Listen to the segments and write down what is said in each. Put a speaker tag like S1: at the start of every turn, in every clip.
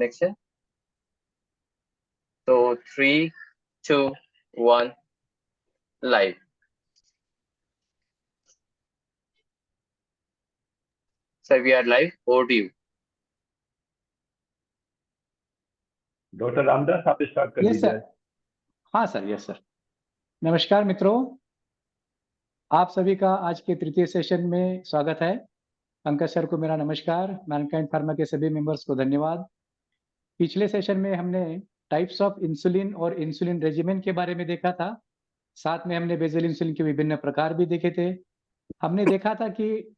S1: connection. So 3, 2, 1, live. So we are live. Over to you.
S2: Doctor Ramdas आप start कर दीजिए।
S3: हाँ सर, यस सर। नमस्कार मित्रों, आप सभी का आज के तृतीय सेशन में स्वागत है। पंकज सर को मेरा नमस्कार, मैनकाइंड फार्मा के सभी मेंबर्स को धन्यवाद। पिछले सेशन में हमने टाइप्स ऑफ इंसुलिन और इंसुलिन रेजिमेन के बारे में देखा था। साथ में हमने बेसल इंसुलिन के विभिन्न प्रकार भी देखे थे। हमने देखा था कि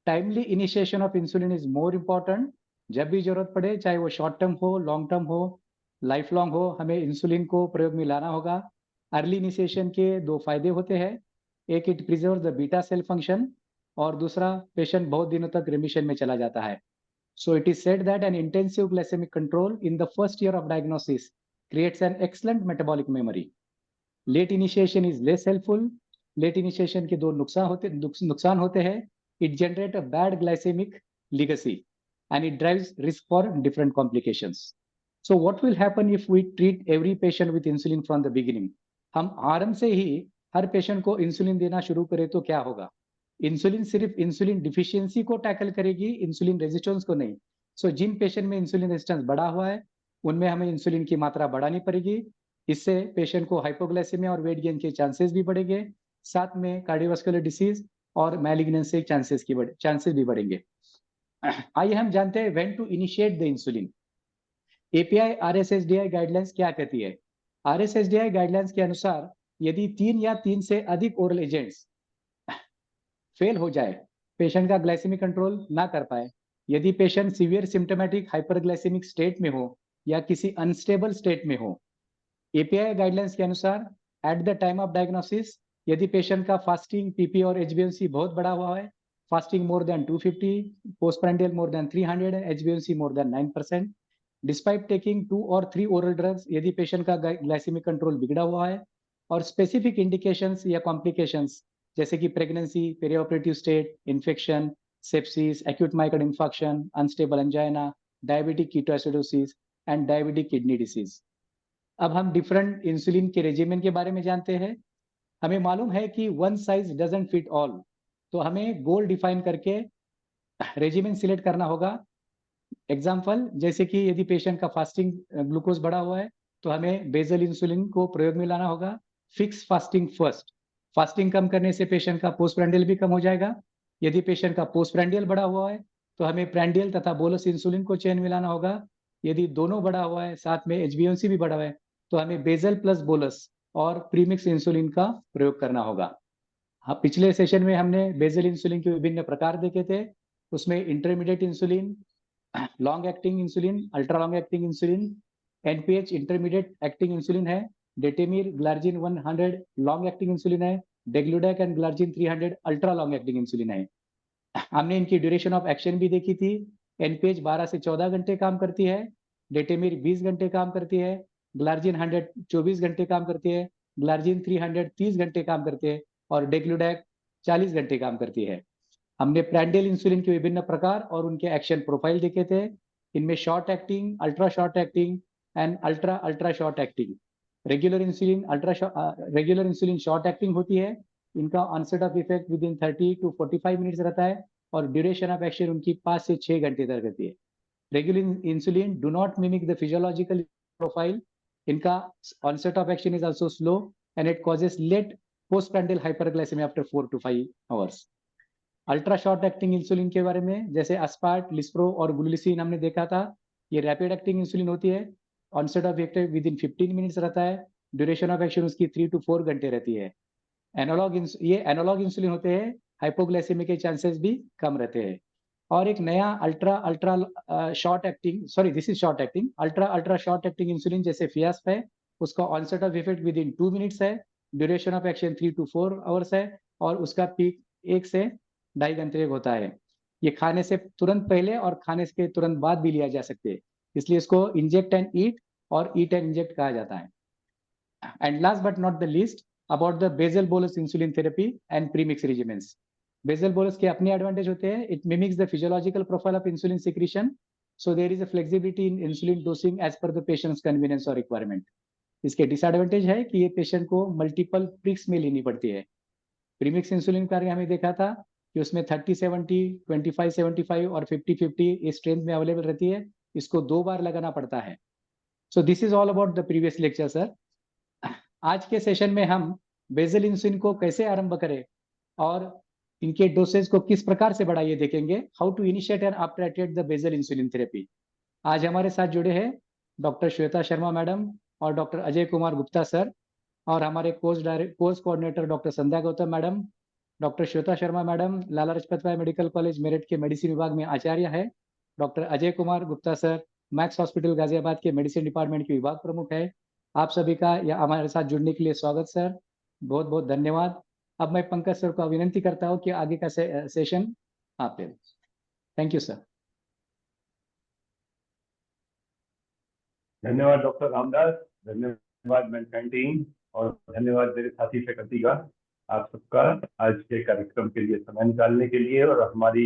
S3: timely initiation of insulin is more important. जब भी जरूरत पड़े, चाहे वो शॉर्ट टर्म हो, लॉन्ग टर्म हो, लाइफ लॉन्ग हो, हमें इंसुलिन को प्रयोग में लाना होगा। अर्ली इनिशिएशन के दो फायदे होते हैं, एक it preserve the beta cell function और दूसरा पेशेंट बहुत दिनों तक रिमिशन में चला जाता है। So it is said that an intensive glycemic control in the first year of diagnosis creates an excellent metabolic memory. Late initiation is less helpful. Late initiation के दो नुकसान होते हैं। It generate a bad glycemic legacy and it drives risk for different complications. So what will happen if we treat every patient with insulin from the beginning? हम आरंभ से ही हर patient को insulin देना शुरू करें तो क्या होगा? इंसुलिन सिर्फ इंसुलिन डिफिशियंसी को टैकल करेगी, इंसुलिन रेजिस्टेंस को नहीं। सो जिन पेशेंट में इंसुलिन रेजिस्टेंस बढ़ा हुआ है उनमें हमें इंसुलिन की मात्रा बढ़ानी पड़ेगी। इससे पेशेंट को हाइपोग्लाइसेमिया और वेट गेन के चांसेस भी बढ़ेंगे, साथ में कार्डियोवास्कुलर डिसीज और मैलिग्नेंसी चांसेस भी बढ़ेंगे। आइए हम जानते हैं when to initiate the insulin. API RSSDI guidelines क्या कहती है? आरएसएसडीआई गाइडलाइंस के अनुसार यदि 3 या 3 से अधिक ओरल एजेंट्स फेल हो जाए, पेशेंट का ग्लाइसेमिक कंट्रोल ना कर पाए, यदि patient severe symptomatic hyperglycaemic state में हो या किसी अनस्टेबल स्टेट में हो, एपीआई गाइडलाइंस के अनुसार at the time of diagnosis यदि पेशेंट का फास्टिंग, पीपी और एचबीएमसी बहुत बड़ा हुआ है, fasting more than 250, postprandial more than 300, HbA1c more than 9%, despite taking 2 or 3 oral drugs, यदि पेशेंट का ग्लाइसेमिक कंट्रोल बिगड़ा हुआ है और स्पेसिफिक इंडिकेशंस या कॉम्प्लिकेशंस जैसे कि pregnancy, perioperative state, infection, sepsis, acute myocardial infarction, unstable angina, diabetic ketoacidosis and diabetic kidney disease. अब हम डिफरेंट इंसुलिन के रेजिमेन के बारे में जानते हैं। हमें मालूम है कि one size doesn't fit all, तो हमें गोल डिफाइन करके रेजिमेन सिलेक्ट करना होगा। एग्जाम्पल, जैसे कि यदि पेशेंट का फास्टिंग ग्लूकोज बढ़ा हुआ है तो हमें बेसल इंसुलिन को प्रयोग में लाना होगा। फिक्स फास्टिंग फर्स्ट, फास्टिंग कम करने से पेशेंट का पोस्टप्रांडियल भी कम हो जाएगा। यदि पेशेंट का पोस्टप्रांडियल बढ़ा हुआ है तो हमें प्रांडियल तथा बोलस इंसुलिन को चेन में लाना होगा। यदि दोनों बढ़ा हुआ है, साथ में HbA1c भी बढ़ा हुआ है, तो हमें बेसल प्लस बोलस और प्रीमिक्स इंसुलिन का प्रयोग करना होगा। हाँ, पिछले सेशन में हमने बेसल इंसुलिन के विभिन्न प्रकार देखे थे। उसमें intermediate insulin, long acting insulin, ultra long acting insulin, NPH intermediate acting insulin है, detemir glargine 100 long acting insulin है, degludec and glargine 300 ultra long acting insulin है। हमने इनकी ड्यूरेशन ऑफ एक्शन भी देखी थी। एनपीएच 12 से 14 घंटे काम करती है, डेटेमीर 20 घंटे काम करती है, ग्लार्जिन 100 24 घंटे काम करती है, ग्लार्जिन 300 30 घंटे काम करती है और डेग्लुडेक 40 घंटे काम करती है। हमने प्रांडियल इंसुलिन के विभिन्न प्रकार और उनके एक्शन प्रोफाइल देखे थे। इनमें short acting, ultra short acting and ultra short acting. Regular insulin short acting होती है। इनका onset of effect within 30 to 45 minutes रहता है और ड्यूरेशन ऑफ एक्शन उनकी 5 से 6 घंटे तक रहती है। Regular insulin do not mimic the physiological profile. इनका onset of action is also slow and it causes late postprandial hyperglycemia after 4 to 5 hours. Ultra short acting insulin के बारे में जैसे अस्पार्ट, लिस्प्रो और ग्लूलिसिन हमने देखा था। ये रैपिड एक्टिंग इंसुलिन होती है। Onset of active within 15 minutes रहता है। ड्यूरेशन ऑफ एक्शन उसकी 3 to 4 घंटे रहती है। एनालॉग इंसुलिन होते हैं, हाइपोग्लाइसेमिया के चांसेस भी कम रहते हैं। और एक नया ultra short acting, sorry this is short acting, ultra short acting insulin जैसे फियास्प है, उसका onset of effect within 2 minutes है, duration of action 3 to 4 hours है और उसका पीक 1 से 2.5 घंटे होता है। ये खाने से तुरंत पहले और खाने के तुरंत बाद भी लिया जा सकते हैं, इसलिए इसको इंजेक्ट एंड ईट और ईट एंड इंजेक्ट कहा जाता है। And last but not the least about the basal bolus insulin therapy and premix regimens. Basal bolus के अपने एडवांटेज होते हैं। It mimics the physiological profile of insulin secretion, So there is a flexibility in insulin dosing as per the patient's convenience or requirement. इसके disadvantage है कि ये patient को multiple prix में लेनी पड़ती है। प्रीमिक्स इंसुलिन कार्य हमें देखा था कि उसमें 30-70, 25-75 और 50-50 इस स्ट्रेंथ में अवेलेबल रहती है। इसको 2 बार लगाना पड़ता है। So this is all about the previous lecture sir. आज के सेशन में हम बेसल इंसुलिन को कैसे आरंभ करें और इनके डोसेज को किस प्रकार से बढ़ाइए देखेंगे। How to initiate and uptitrate the basal insulin therapy. आज हमारे साथ जुड़े हैं डॉक्टर श्वेता शर्मा मैडम और डॉक्टर अजय कुमार गुप्ता सर और हमारे course coordinator doctor Sandhya Gautam madam. Doctor Shweta Sharma madam Lala Lajpat Rai medical college Meerut के मेडिसिन विभाग में आचार्य है। Doctor Ajay Kumar Gupta sir Max hospital Ghaziabad के मेडिसिन डिपार्टमेंट के विभाग प्रमुख है। आप सभी का या हमारे साथ जुड़ने के लिए स्वागत सर, बहुत बहुत धन्यवाद। अब मैं पंकज सर को विनंती करता हूं कि आगे का सेशन आप ले। Thank you sir.
S2: धन्यवाद डॉक्टर रामदास, धन्यवाद मैनकाइंड टीम और धन्यवाद मेरे साथी फैकल्टी का, आप सबका आज के कार्यक्रम के लिए समय निकालने के लिए और हमारी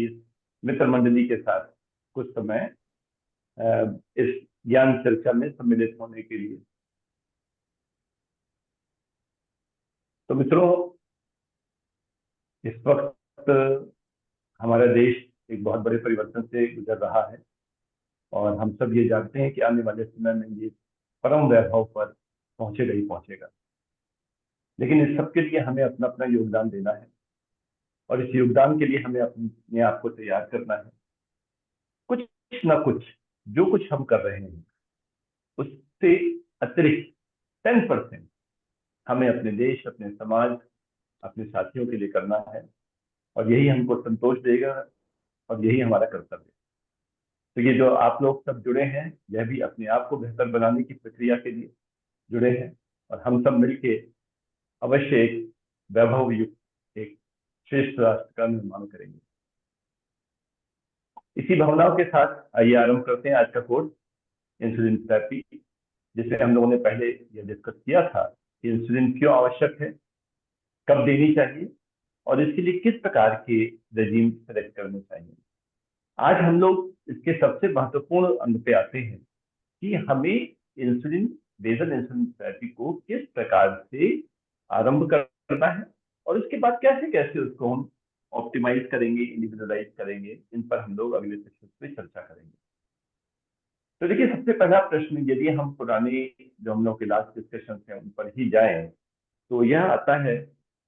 S2: मित्र मंडली के साथ कुछ समय इस ज्ञान चर्चा में सम्मिलित होने के लिए। तो मित्रों, इस वक्त हमारा देश एक बहुत बड़े परिवर्तन से गुजर रहा है और हम सब ये जानते हैं कि आने वाले समय में ये परम वैभव पर पहुंचेगा ही पहुंचेगा। लेकिन इस सब के लिए हमें अपना अपना योगदान देना है और इस योगदान के लिए हमें अपने आप को तैयार करना है। कुछ ना कुछ जो कुछ हम कर रहे हैं उससे अतिरिक्त 10% हमें अपने देश, अपने समाज, अपने साथियों के लिए करना है और यही हमको संतोष देगा और यही हमारा कर्तव्य है। तो ये जो आप लोग सब जुड़े हैं, यह भी अपने आप को बेहतर बनाने की प्रक्रिया के लिए जुड़े हैं और हम सब मिलके अवश्य एक वैभव युक्त एक श्रेष्ठ राष्ट्र का निर्माण करेंगे। इसी भावनाओं के साथ आइए आरंभ करते हैं आज का कोर्स इंसुलिन थेरेपी, जिसे हम लोगों ने पहले यह डिस्कस किया था कि इंसुलिन क्यों आवश्यक है, कब देनी चाहिए और इसके लिए किस प्रकार के रेजिम सेलेक्ट करने चाहिए। आज हम लोग इसके सबसे महत्वपूर्ण अंग पे आते हैं कि हमें इंसुलिन, बेसल इंसुलिन थेरेपी को किस प्रकार से आरंभ करना है और उसके बाद कैसे कैसे उसको हम ऑप्टिमाइज करेंगे, इंडिविजुअलाइज करेंगे। इन पर हम लोग अगले सेशन में चर्चा करेंगे। तो देखिए, सबसे पहला प्रश्न, यदि हम पुराने जो हम लोग के लास्ट डिस्कशन है उन पर ही जाएं तो यह आता है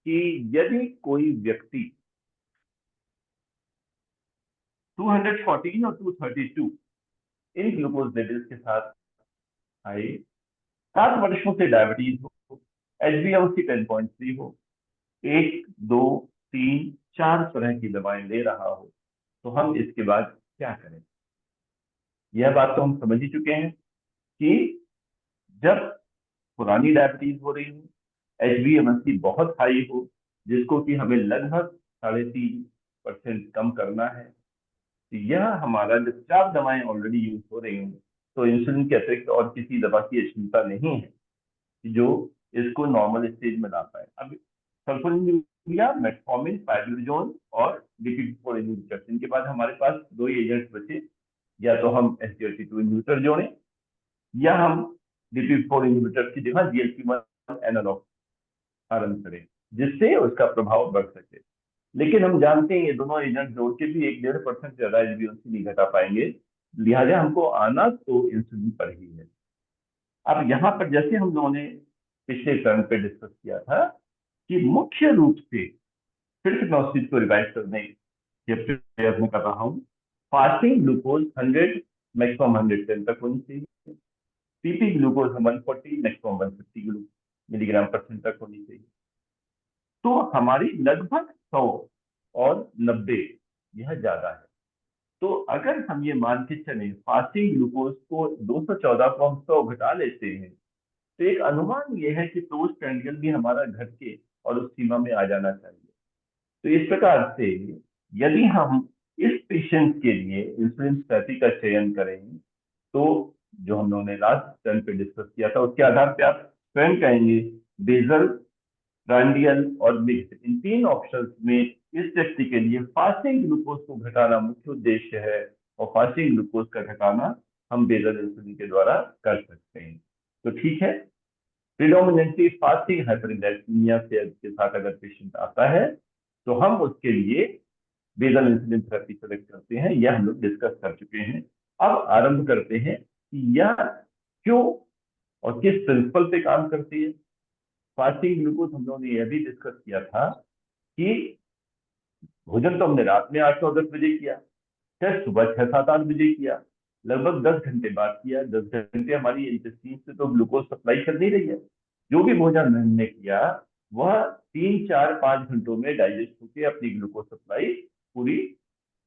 S2: कि यदि कोई व्यक्ति 214 और 232 इन ग्लूकोज लेवल्स के साथ आए, 7 वर्षों से डायबिटीज हो, HbA1c 10.3 हो, 1, 2, 3, 4 तरह की दवाएं ले रहा हो, तो हम इसके बाद क्या करें। यह बात तो हम समझ ही चुके हैं कि जब पुरानी डायबिटीज हो रही हो, HbA1c बहुत हाई हो, जिसको कि हमें लगभग 3.5% कम करना है, तो यह हमारा जब 4 दवाएं ऑलरेडी यूज हो रही हैं तो इंसुलिन के अतिरिक्त और किसी दवा की क्षमता नहीं है जो इसको नॉर्मल स्टेज में ला पाए। अब सल्फोनिलुरिया, मेटफॉर्मिन, पाइरोलिडोन और DPP-4 इनहिबिटर, इनके बाद हमारे पास 2 एजेंट्स बचे, या तो हम SGLT2 इनहिबिटर जोड़ें या हम DPP-4 इनहिबिटर की जगह GLP-1 एनालॉग आरंभ करें जिससे उसका प्रभाव बढ़ सके। लेकिन हम जानते हैं ये दोनों एजेंट जोड़ के भी 1-1.5% ज्यादा HbA1c नहीं घटा पाएंगे, लिहाजा हमको आना तो इंसुलिन पर ही है। अब यहाँ पर जैसे हम लोगों ने पिछले टर्न पे डिस्कस किया था कि मुख्य रूप से, फिर से मैं उस चीज को रिवाइज करने के प्रयत्न कर रहा हूँ, फास्टिंग ग्लूकोज 100 मैक्सिमम 110 तक होनी चाहिए, पीपी ग्लूकोज 140 मैक्सिमम 150 मिलीग्राम % तक होनी चाहिए। तो हमारी लगभग 100 और 90 यह ज्यादा है। तो अगर हम ये मान के चले फास्टिंग ग्लूकोज को 214 को हम 100 घटा लेते हैं तो एक अनुमान यह है कि पोस्ट प्रेंडियल भी हमारा घट के और उस सीमा में आ जाना चाहिए। तो इस प्रकार से यदि हम इस पेशेंट के लिए इंसुलिन थेरेपी का चयन करें तो जो हम लोगों ने लास्ट टर्न पे डिस्कस किया था उसके आधार पे आप स्वयं कहेंगे बेसल, प्रांडियल और मिक्स, इन 3 ऑप्शंस में इस व्यक्ति के लिए फास्टिंग ग्लूकोज को घटाना मुख्य उद्देश्य है और फास्टिंग ग्लूकोज का घटाना हम बेसल इंसुलिन के द्वारा कर सकते हैं। तो ठीक है, प्रिडोमिनेंटली फास्टिंग हाइपरग्लाइसीमिया के साथ अगर पेशेंट आता है तो हम उसके लिए बेसल इंसुलिन थेरेपी सेलेक्ट करते हैं, यह हम लोग डिस्कस कर चुके हैं। अब आरंभ करते हैं कि यह क्यों और किस प्रिंसिपल पे काम करती है। फास्टिंग ग्लूकोज हम लोगों ने यह भी डिस्कस किया था कि भोजन तो हमने रात में 8 9 10 बजे किया, फिर सुबह 6 7 8 बजे किया, लगभग 10 घंटे बाद किया। 10 घंटे हमारी इंटेस्टाइन से तो ग्लूकोज सप्लाई कर नहीं रही है। जो भी भोजन हमने किया वह 3 4 5 घंटों में डाइजेस्ट होकर अपनी ग्लूकोज सप्लाई पूरी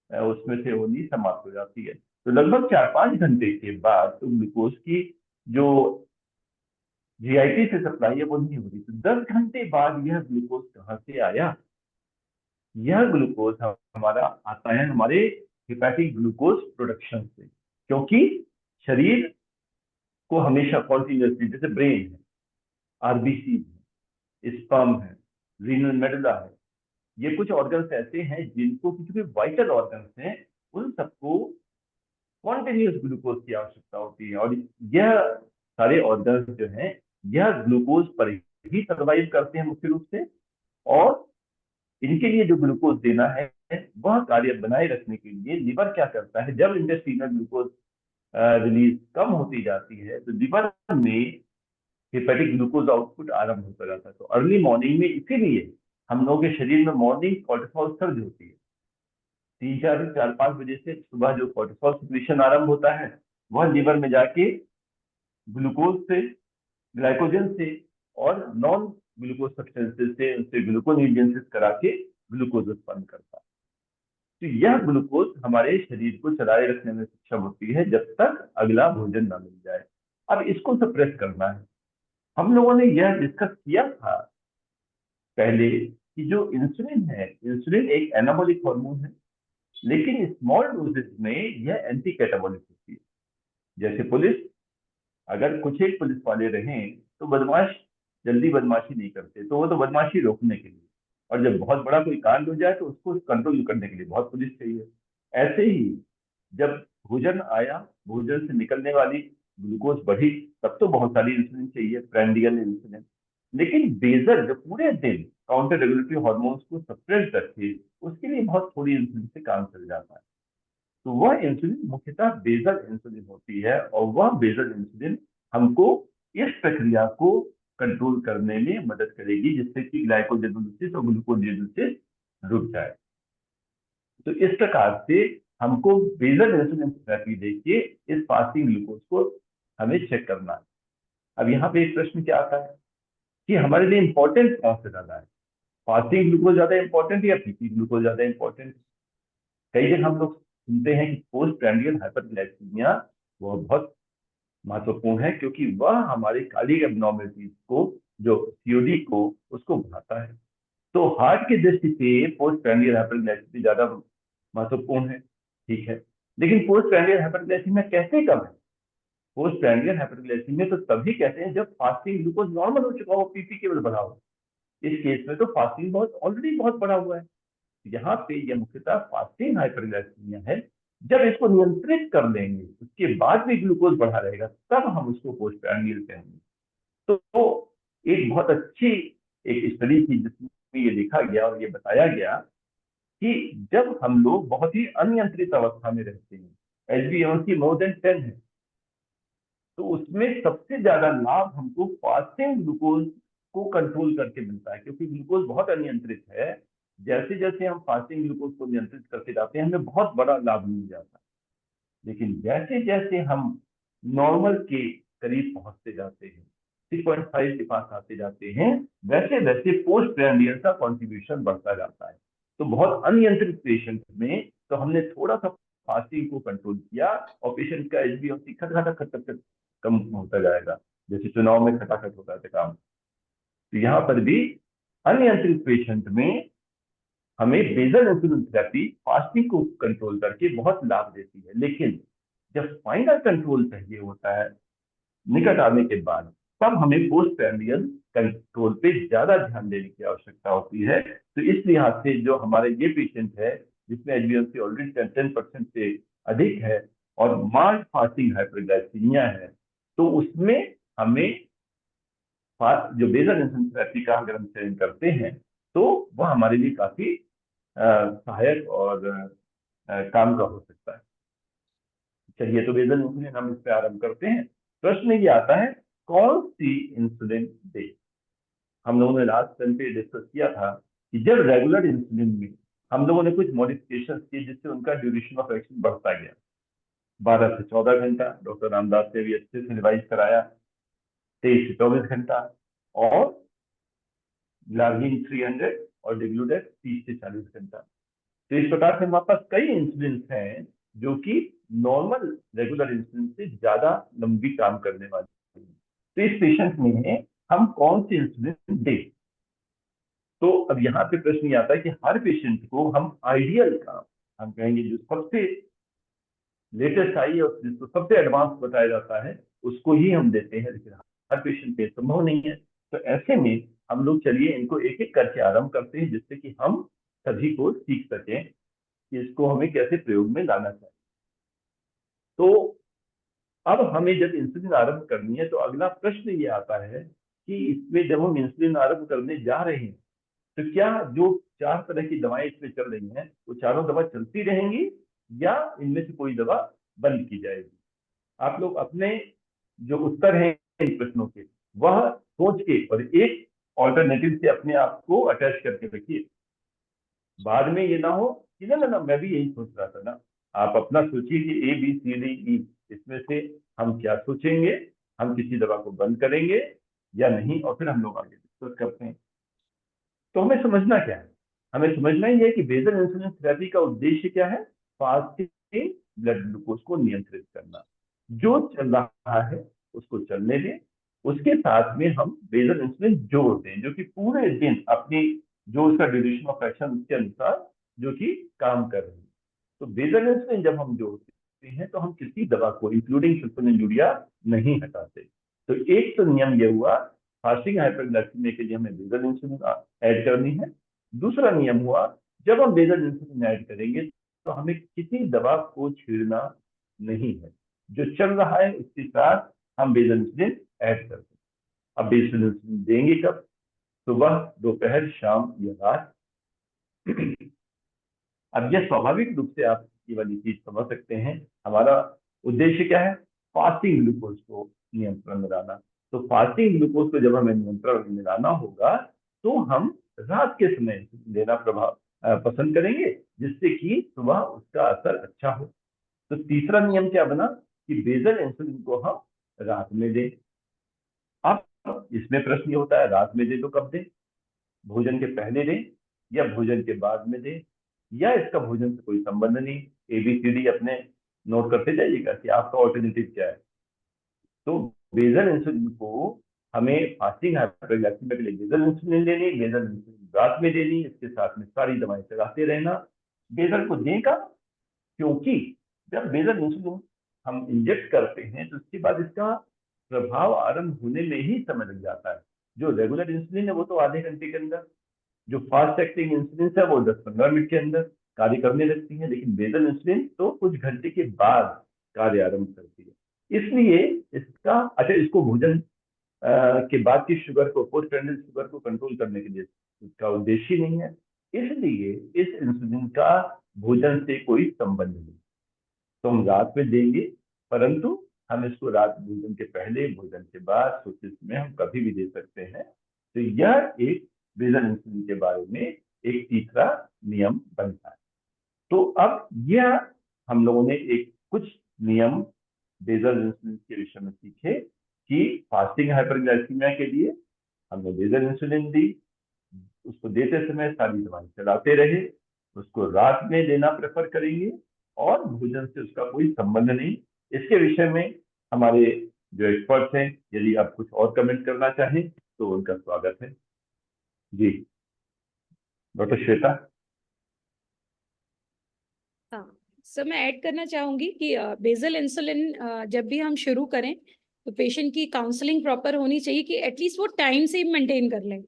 S2: उसमें से होनी समाप्त हो जाती है। तो लगभग 4 5 घंटे के बाद तो ग्लूकोज की जो जीआईटी से सप्लाई है वो नहीं हो रही। तो 10 घंटे बाद यह ग्लूकोज कहाँ से आया? यह ग्लूकोज हमारा आता है हमारे हेपेटिक ग्लूकोज प्रोडक्शन से, क्योंकि शरीर को हमेशा कॉन्टिन्यूसली, जैसे ब्रेन है, आरबीसी है, स्पर्म है, रीनल मेडुला है, ये कुछ ऑर्गन्स ऐसे हैं जिनको कुछ भी वाइटल ऑर्गन्स हैं, उन सबको कॉन्टिन्यूस ग्लूकोज की आवश्यकता होती है। और यह सारे ऑर्गन्स जो हैं यह ग्लूकोज पर ही सर्वाइव करते हैं मुख्य रूप से, और इनके लिए जो ग्लूकोज देना है वह कार्य बनाए रखने के लिए लिवर क्या करता है, जब इंटेस्टिनल ग्लूकोज रिलीज कम होती जाती है तो लिवर में हेपेटिक ग्लूकोज आउटपुट आरंभ होता जाता है। तो अर्ली मॉर्निंग में इसीलिए हम लोगों के शरीर में मॉर्निंग कोर्टिसोल सर्ज होती है। 3 4 4 5 बजे से सुबह जो कोर्टिसोल सिक्रीशन आरंभ होता है वह लिवर में जाके ग्लूकोज से, ग्लाइकोजन से और नॉन ग्लूकोज सब्सटेंसेस से उनसे ग्लूकोनियोजेंसिस करा के ग्लूकोज उत्पन्न करता है। तो यह ग्लूकोज हमारे शरीर को चलाए रखने में सक्षम होती है जब तक अगला भोजन ना मिल जाए। अब इसको सप्रेस करना है। हम लोगों ने यह डिस्कस किया था पहले कि जो इंसुलिन है, इंसुलिन एक एनाबॉलिक हार्मोन है, लेकिन स्मॉल डोजेज में यह एंटी कैटाबॉलिक होती है। जैसे पुलिस, अगर कुछ एक पुलिस वाले रहें तो बदमाश जल्दी बदमाशी नहीं करते, तो वो तो बदमाशी रोकने के लिए, और जब बहुत बड़ा कोई कांड हो जाए तो उसको कंट्रोल करने के लिए बहुत पुलिस चाहिए। ऐसे ही जब भोजन आया, भोजन से निकलने वाली ग्लूकोज बढ़ी, तब तो बहुत सारी इंसुलिन चाहिए, प्राइमर्डियल इंसुलिन। लेकिन बेसल जो पूरे दिन काउंटर रेगुलेटरी हार्मोन्स को सप्रेस रखे, उसके लिए बहुत थोड़ी इंसुलिन से काम चल जाता है। तो वह इंसुलिन मुख्यतः बेसल इंसुलिन होती है, और वह बेसल इंसुलिन हमको इस प्रक्रिया को कंट्रोल करने में मदद करेगी जिससे कि ग्लाइकोजेनोलिसिस और ग्लूकोजेनोलिसिस रुक जाए। तो इस प्रकार से हमको बेसल इंसुलिन थेरेपी देके इस फास्टिंग ग्लूकोज को हमें चेक करना है। अब यहाँ पे एक प्रश्न क्या आता है कि हमारे लिए इंपॉर्टेंट कौन से ज्यादा है, फास्टिंग ग्लूकोज ज्यादा इंपॉर्टेंट या पीपी ग्लूकोज ज्यादा इंपॉर्टेंट? कई जगह हम लोग सुनते हैं कि पोस्ट प्रांडियल हाइपरग्लाइसीमिया वो बहुत महत्वपूर्ण है, क्योंकि वह हमारे कार्डियक एब्नॉर्मलिटीज को, जो सीओडी को, उसको बढ़ाता है। तो हार्ट की दृष्टि से पोस्ट प्रांडियल हाइपरग्लाइसीमिया ज्यादा महत्वपूर्ण है, ठीक है। लेकिन पोस्ट प्रांडियल हाइपरग्लाइसीमिया कैसे कम है? पोस्ट प्रांडियल हाइपरग्लाइसीमिया तो तभी कहते हैं जब फास्टिंग ग्लूकोज नॉर्मल हो चुका हो, पीपी केवल बढ़ा हो। इस केस में तो फास्टिंग बहुत ऑलरेडी बहुत बढ़ा हुआ है। यहाँ पे यह मुख्यतः फास्टिंग हाइपरग्लाइसीमिया है। जब इसको नियंत्रित कर लेंगे उसके बाद भी ग्लूकोज बढ़ा रहेगा, तब हम उसको पोस्ट प्रांडियल कहेंगे। तो एक बहुत अच्छी एक स्टडी थी जिसमें ये देखा गया और ये बताया गया कि जब हम लोग बहुत ही अनियंत्रित अवस्था में रहते हैं, HbA1c मोर देन 10 है, तो उसमें सबसे ज्यादा लाभ हमको फास्टिंग ग्लूकोज को कंट्रोल करके मिलता है, क्योंकि ग्लूकोज बहुत अनियंत्रित है। जैसे जैसे हम फास्टिंग ग्लूकोज को नियंत्रित करते जाते हैं हमें बहुत बड़ा लाभ मिल जाता है। लेकिन जैसे जैसे हम नॉर्मल के करीब पहुंचते जाते हैं, 6.5 के पास आते जाते हैं, वैसे वैसे पोस्ट प्रांडियल का कॉन्ट्रीब्यूशन बढ़ता जाता है। तो बहुत अनियंत्रित पेशेंट में तो हमने थोड़ा सा फास्टिंग को कंट्रोल किया और पेशेंट का HbA1c खट कम होता जाएगा, जैसे चुनाव में खटाखट होता है काम। तो यहाँ पर भी अनियंत्रित पेशेंट में हमें बेसल इंसुलिन थेरेपी फास्टिंग को कंट्रोल करके बहुत लाभ देती है। लेकिन जब फाइनल कंट्रोल चाहिए होता है निकट आने के बाद, तब हमें पोस्ट प्रांडियल कंट्रोल पे ज्यादा ध्यान देने की आवश्यकता होती है। तो इस लिहाज से जो हमारे ये पेशेंट है जिसमें HbA1c ऑलरेडी 10% से अधिक है और मार्क्ड फास्टिंग हाइपरग्लाइसीमिया है, तो उसमें हमें जो बेसल इंसुलिन थेरेपी का अगर हम चयन करते हैं तो वह हमारे लिए काफी सहायक और काम का हो सकता है। चलिए, तो बेसल इंसुलिन हम इस पे आरंभ करते हैं। प्रश्न ये आता है, कौन सी इंसुलिन दे? हम लोगों ने लास्ट टाइम पे डिस्कस किया था कि जब रेगुलर इंसुलिन में हम लोगों ने कुछ मॉडिफिकेशन किए जिससे उनका ड्यूरेशन ऑफ एक्शन बढ़ता गया, 12 से 14 घंटा, डॉक्टर रामदास ने भी अच्छे से रिवाइज कराया, 23 से 24 घंटा, और ग्लार्जिन 300 और डिग्लूडेट 30 से 40 घंटा। तो इस प्रकार से हमारे पास कई इंसुलिन हैं जो कि नॉर्मल रेगुलर इंसुलिन से ज्यादा लंबी काम करने वाली हैं। तो इस पेशेंट में हम कौन सी इंसुलिन दें? तो अब यहाँ पे प्रश्न ये आता है कि हर पेशेंट को हम आइडियल का, हम कहेंगे जो सबसे लेटेस्ट आई है और जिसको सबसे एडवांस बताया जाता है उसको ही हम देते हैं, लेकिन हर पेशेंट पे संभव नहीं है। तो ऐसे में हम लोग चलिए इनको एक एक करके आरंभ करते हैं, जिससे कि हम सभी को सीख सकें कि इसको हमें कैसे प्रयोग में लाना चाहिए। तो अब हमें जब इंसुलिन आरंभ करनी है तो अगला प्रश्न ये आता है कि इसमें जब हम इंसुलिन आरंभ करने जा रहे हैं तो क्या जो 4 तरह की दवाएं इसमें चल रही हैं वो चारों दवा चलती रहेंगी या इनमें से कोई दवा बंद की जाएगी? आप लोग अपने जो उत्तर हैं इन प्रश्नों के वह सोच के और एक ऑल्टरनेटिव से अपने आप को अटैच करके रखिए। बाद में ये ना हो कि ना ना ना मैं भी यही सोच रहा था ना। आप अपना सोचिए कि ABCDE इसमें से हम क्या सोचेंगे, हम किसी दवा को बंद करेंगे या नहीं, और फिर हम लोग आगे डिस्कस करते हैं। तो हमें समझना क्या है? हमें समझना ही है कि बेसल इंसुलिन थेरेपी का उद्देश्य क्या है? फास्टिंग ब्लड ग्लूकोज को नियंत्रित करना। जो चल रहा है उसको चलने दें, उसके साथ में हम बेसल इंसुलिन जोड़ दें जो कि पूरे दिन अपनी जो उसका ड्यूरेशन ऑफ एक्शन उसके अनुसार जो कि काम कर रही है। तो बेसल इंसुलिन जब हम जोड़ते हैं तो हम किसी दवा को इंक्लूडिंग सुल्फोनिलूरिया नहीं हटाते। तो एक तो नियम ये हुआ, फास्टिंग हाइपरग्लाइसीमिया के लिए हमें बेसल इंसुलिन ऐड करनी है। दूसरा नियम हुआ, जब हम बेसल इंसुलिन ऐड करेंगे तो हमें किसी दवा को छेड़ना नहीं है, जो चल रहा है उसके साथ हम बेसल इंसुलिन ऐड करते हैं। अब बेसल इंसुलिन देंगे कब? सुबह, दोपहर, शाम या रात? अब यह स्वाभाविक रूप से आप ये वाली चीज समझ सकते हैं, हमारा उद्देश्य क्या है? फास्टिंग ग्लूकोज को नियंत्रण में लाना। तो फास्टिंग ग्लूकोज को जब हमें नियंत्रण में लाना होगा तो हम रात के समय लेना पसंद करेंगे, जिससे कि सुबह उसका असर अच्छा हो। तो तीसरा नियम क्या बना कि बेसल इंसुलिन को हम रात में दें। अब इसमें प्रश्न ये होता है, रात में दें तो कब दें? भोजन के पहले दें या भोजन के बाद में दें, या इसका भोजन से कोई संबंध नहीं? ABCD अपने नोट करते जाइएगा कि आपका ऑल्टरनेटिव क्या है। तो बेसल इंसुलिन को हमें फास्टिंग हाइपरग्लाइसीमिया के लिए बेसल इंसुलिन लेनी, बेसल इंसुलिन रात में देनी, इसके साथ में सारी दवाएं चलाते रहना। बेसल को देगा क्योंकि जब बेसल इंसुलिन हम इंजेक्ट करते हैं तो उसके बाद इसका प्रभाव आरंभ होने में ही समय लग जाता है। जो रेगुलर इंसुलिन है वो तो आधे घंटे के अंदर, जो फास्ट एक्टिंग इंसुलिन है वो 10-15 मिनट के अंदर कार्य करने लगती है, लेकिन बेसल इंसुलिन तो कुछ घंटे के बाद कार्य आरंभ करती है। इसलिए इसका इसको भोजन के बाद की शुगर को, पोस्ट प्रेंडियल शुगर को कंट्रोल करने के लिए इसका उद्देश्य ही नहीं है। इसलिए इस इंसुलिन का भोजन से कोई संबंध नहीं। तो हम रात में देंगे, परंतु हम इसको रात भोजन के पहले, भोजन के बाद, सोते समय हम कभी भी दे सकते हैं। तो यह एक बेसल इंसुलिन के बारे में एक तीसरा नियम बनता है। तो अब यह हम लोगों ने एक कुछ नियम बेसल इंसुलिन के विषय में सीखे कि फास्टिंग हाइपरग्लाइसीमिया के लिए हमने बेसल इंसुलिन दी, उसको देते समय सारी दवाएं चलाते रहे, उसको रात में देना प्रेफर करेंगे और भोजन से उसका कोई संबंध नहीं। इसके विषय में हमारे जो एक्सपर्ट्स हैं, यदि आप कुछ और कमेंट करना चाहें तो उनका स्वागत है। जी, डॉक्टर श्वेता।
S4: हाँ सर, मैं ऐड करना चाहूंगी कि बेसल इंसुलिन जब भी हम शुरू करें तो पेशेंट की काउंसलिंग प्रॉपर होनी चाहिए कि एटलीस्ट वो टाइम से मेंटेन कर लें।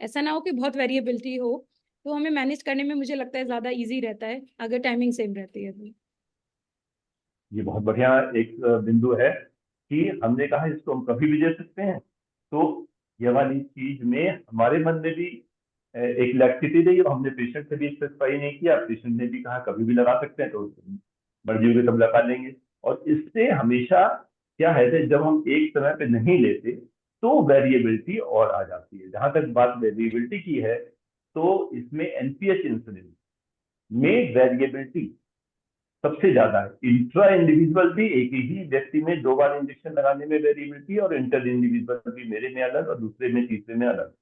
S4: ऐसा ना हो कि बहुत वेरिएबिलिटी हो, तो हमें मैनेज करने में मुझे लगता है ज़्यादा इजी रहता है अगर टाइमिंग सेम रहती है तो।
S2: ये बहुत बढ़िया एक बिंदु है कि हमने कहा इसको हम कभी भी दे सकते हैं। तो ये वाली चीज में हमारे मन में भी एक लैक्सिटी रही और हमने पेशेंट से भी स्पेसिफाई नहीं किया, पेशेंट ने भी कहा कभी भी लगा सकते हैं, तो मर्जी होगी तब लगा लेंगे। और इससे हमेशा क्या है कि जब हम एक समय पे नहीं लेते तो वेरिएबिलिटी और आ जाती है। जहां तक बात वेरिएबिलिटी की है, तो इसमें एनपीएच इंसुलिन में वेरिएबिलिटी सबसे ज्यादा है। इंट्रा इंडिविजुअल भी एक ही व्यक्ति में 2 बार इंजेक्शन लगाने में वेरिएबिलिटी, और इंटर इंडिविजुअल भी मेरे में अलग और दूसरे में तीसरे में अलग,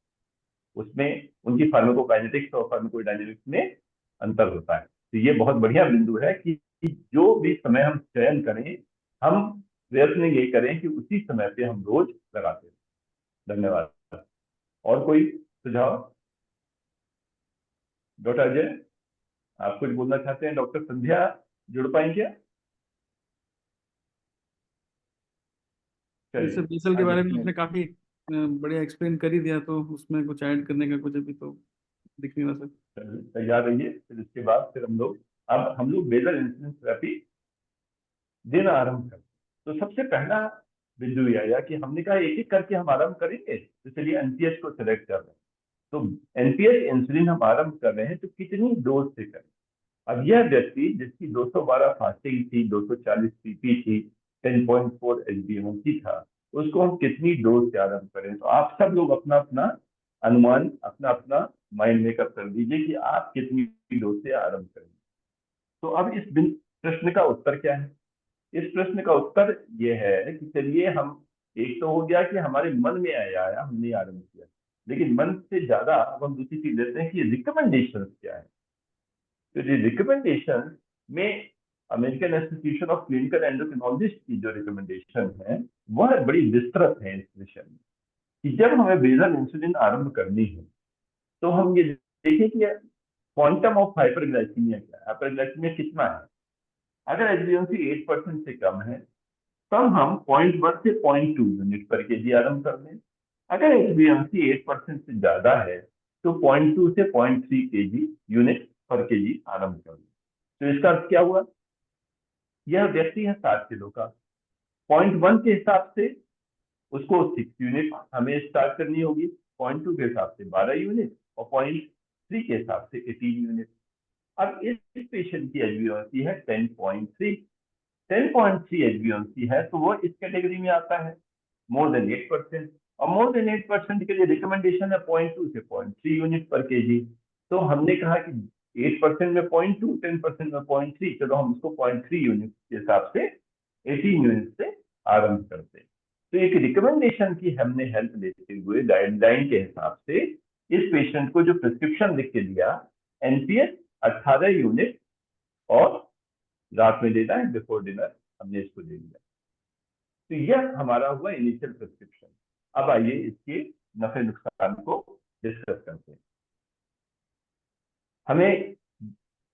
S2: उसमें उनकी फार्माकोकाइनेटिक्स और फार्माकोडायनेमिक्स में अंतर होता है। तो ये बहुत बढ़िया बिंदु है कि जो भी समय हम चयन करें, हम प्रयत्न ये करें कि उसी समय पे हम रोज लगाते हैं। धन्यवाद। और कोई सुझाव? डॉक्टर अजय, आप कुछ बोलना चाहते हैं? डॉक्टर संध्या जुड़ पाएंगे क्या?
S5: जैसे
S2: चलिए
S5: बेसल के
S2: आगे।
S5: बारे में आपने काफी बढ़िया एक्सप्लेन कर ही दिया, तो उसमें कुछ ऐड करने का कुछ अभी तो दिख नहीं रहा सर।
S2: चलिए, तैयार रहिए। फिर इसके बाद फिर हम लोग बेसल इंसुलिन थेरेपी देना आरंभ करें। तो सबसे पहला बिंदु ये आया कि हमने कहा एक एक करके हम आरंभ करेंगे, तो चलिए एनपीएच को सिलेक्ट कर रहे हैं। तो एनपीएच इंसुलिन हम आरंभ कर रहे हैं, तो कितनी डोज से करें? अब यह व्यक्ति जिसकी 212 फास्टिंग थी, 240 पीपी थी, 10.4 एचबीएमसी था, उसको हम कितनी डोज से आरंभ करें? तो आप सब लोग अपना अपना अनुमान, अपना अपना माइंड मेकअप कर दीजिए कि आप कितनी डोज से आरंभ करेंगे। तो अब इस प्रश्न का उत्तर क्या है? इस प्रश्न का उत्तर यह है कि चलिए हम, एक तो हो गया कि हमारे मन में आया, हमने आरंभ किया, लेकिन मन से ज्यादा अब हम दूसरी चीज लेते हैं कि रिकमेंडेशन क्या है। तो ये रिकमेंडेशन में American association of clinical endocrinologist की जो रिकमेंडेशन है वह बड़ी विस्तृत है इस विषय में, कि जब हमें बेसल इंसुलिन आरंभ करनी है तो हम ये देखें कि क्वांटम ऑफ हाइपरग्लाइसीमिया क्या है, हाइपरग्लाइसीमिया कितना है। अगर एचबीएमसी 8% से कम है तब हम 0.1 से 0.2 यूनिट पर केजी आरंभ कर दें। अगर एचबीएमसी 8% से ज्यादा है तो 0.2 से 0.3 केजी यूनिट पर केजी आरंभ कर दें। तो इसका अर्थ क्या हुआ? यह व्यक्ति है 60 किलो का, 0.1 के हिसाब से उसको 6 यूनिट हमें स्टार्ट करनी होगी, 0.2 के हिसाब से 12 यूनिट और 0.3 के हिसाब से 18 यूनिट। अब इस पेशेंट की एचबीएमसी है 10.3, 10.3 एचबीएमसी है, तो वो इस कैटेगरी में आता है, मोर देन 8%। और मोर देन 8% के लिए रिकमेंडेशन है 0.2 से 0.3 यूनिट पर केजी। तो हमने कहा कि 8% में 0.2, 10% में 0.3, चलो हम उसको 0.3 यूनिट के हिसाब से 18 यूनिट से आरंभ करते हैं। तो एक रिकमेंडेशन की हमने हेल्प लेते हुए गाइडलाइन के हिसाब से इस पेशेंट को जो प्रिस्क्रिप्शन लिख के दिया, एनपीएच 18 यूनिट और रात में लेना है बिफोर डिनर, हमने इसको ले लिया। तो यह हमारा हुआ इनिशियल प्रिस्क्रिप्शन। अब आइए इसके नफे नुकसान को डिस्कस करते हैं। हमें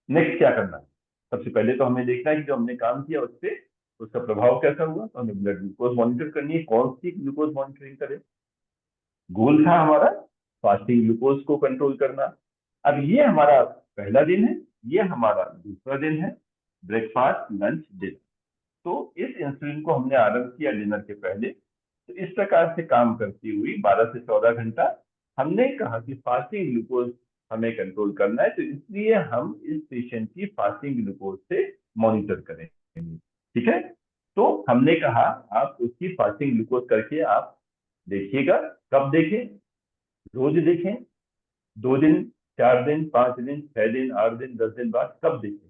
S2: नेक्स्ट क्या करना है? सबसे पहले तो हमें देखना है कि जो हमने काम किया उससे उसका प्रभाव कैसा हुआ। तो हमें ब्लड ग्लूकोज मॉनिटर करनी है। कौन सी ग्लूकोज मॉनिटरिंग करें? गोल था हमारा फास्टिंग ग्लूकोज को कंट्रोल करना। अब ये हमारा पहला दिन है, ये हमारा दूसरा दिन है, ब्रेकफास्ट लंच डिनर। तो इस इंसुलिन को हमने आरंभ किया डिनर के पहले। तो इस प्रकार से काम करती हुई 12 से 14 घंटा हमने कहा कि फास्टिंग ग्लूकोज हमें कंट्रोल करना है, तो इसलिए हम इस पेशेंट की फास्टिंग ग्लूकोज से मॉनिटर करेंगे। ठीक है, तो हमने कहा आप उसकी फास्टिंग ग्लूकोज करके आप देखिएगा। कब देखें? रोज देखें, 2 दिन, 4 दिन, 5 दिन, 6 दिन, 8 दिन, 10 दिन बाद कब देखें?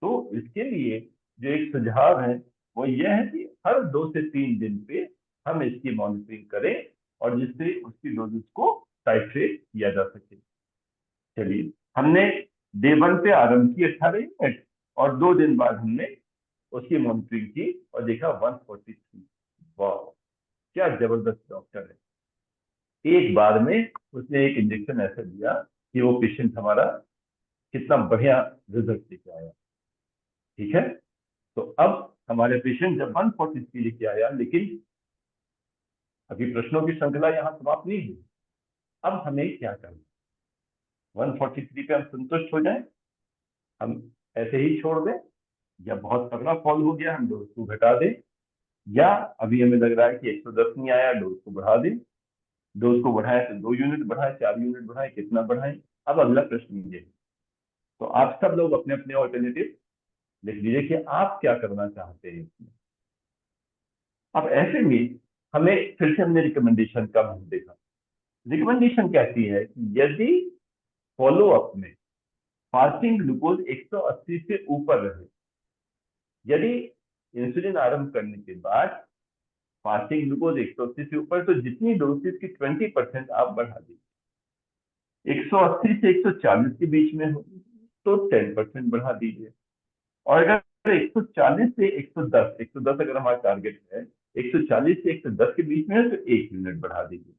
S2: तो इसके लिए जो एक सुझाव है वो यह है कि हर 2 से 3 दिन पे हम इसकी मॉनिटरिंग करें और जिससे उसकी डोजेस को टाइट्रेट किया जा सके। चलिए, हमने डे 1 पे आरंभ की 18 यूनिट और 2 दिन बाद हमने उसकी मॉनिटरिंग की और देखा 143। वाह, क्या जबरदस्त डॉक्टर है। एक बार में उसने एक इंजेक्शन ऐसा दिया कि वो पेशेंट हमारा कितना बढ़िया रिजल्ट लेके आया। ठीक है, तो अब हमारे पेशेंट जब 143 लेके आया, लेकिन अभी प्रश्नों की श्रृंखला यहाँ समाप्त नहीं हुई। अब हमें क्या करना? 143 पे हम संतुष्ट हो जाएं, हम ऐसे ही छोड़ दें, या बहुत तगड़ा फॉल हो गया, हम डोज को घटा दें, या अभी हमें लग रहा है कि 110 नहीं आया, डोज को बढ़ा दें। डोज को बढ़ाएं तो 2 यूनिट बढ़ाएं, 4 यूनिट बढ़ाएं, कितना बढ़ाएं? अब अगला प्रश्न ये है। तो आप सब लोग अपने अपने ऑल्टरनेटिव लिख लीजिए कि आप क्या करना चाहते हैं इसमें। अब ऐसे में हमें फिर से हमने रिकमेंडेशन का मुंह देखा। रिकमेंडेशन कहती है कि यदि फॉलो अप में फास्टिंग ग्लूकोज 180 से ऊपर रहे, यदि इंसुलिन आरंभ करने के बाद फास्टिंग ग्लूकोज 180 से ऊपर, तो जितनी डोसेज की 20% आप बढ़ा दीजिए। 180 से 140 के बीच में हो तो 10% बढ़ा दीजिए। और अगर 140 से 110, 110 अगर हमारा टारगेट है, 140 से 110 के बीच में है तो 1 यूनिट बढ़ा दीजिए।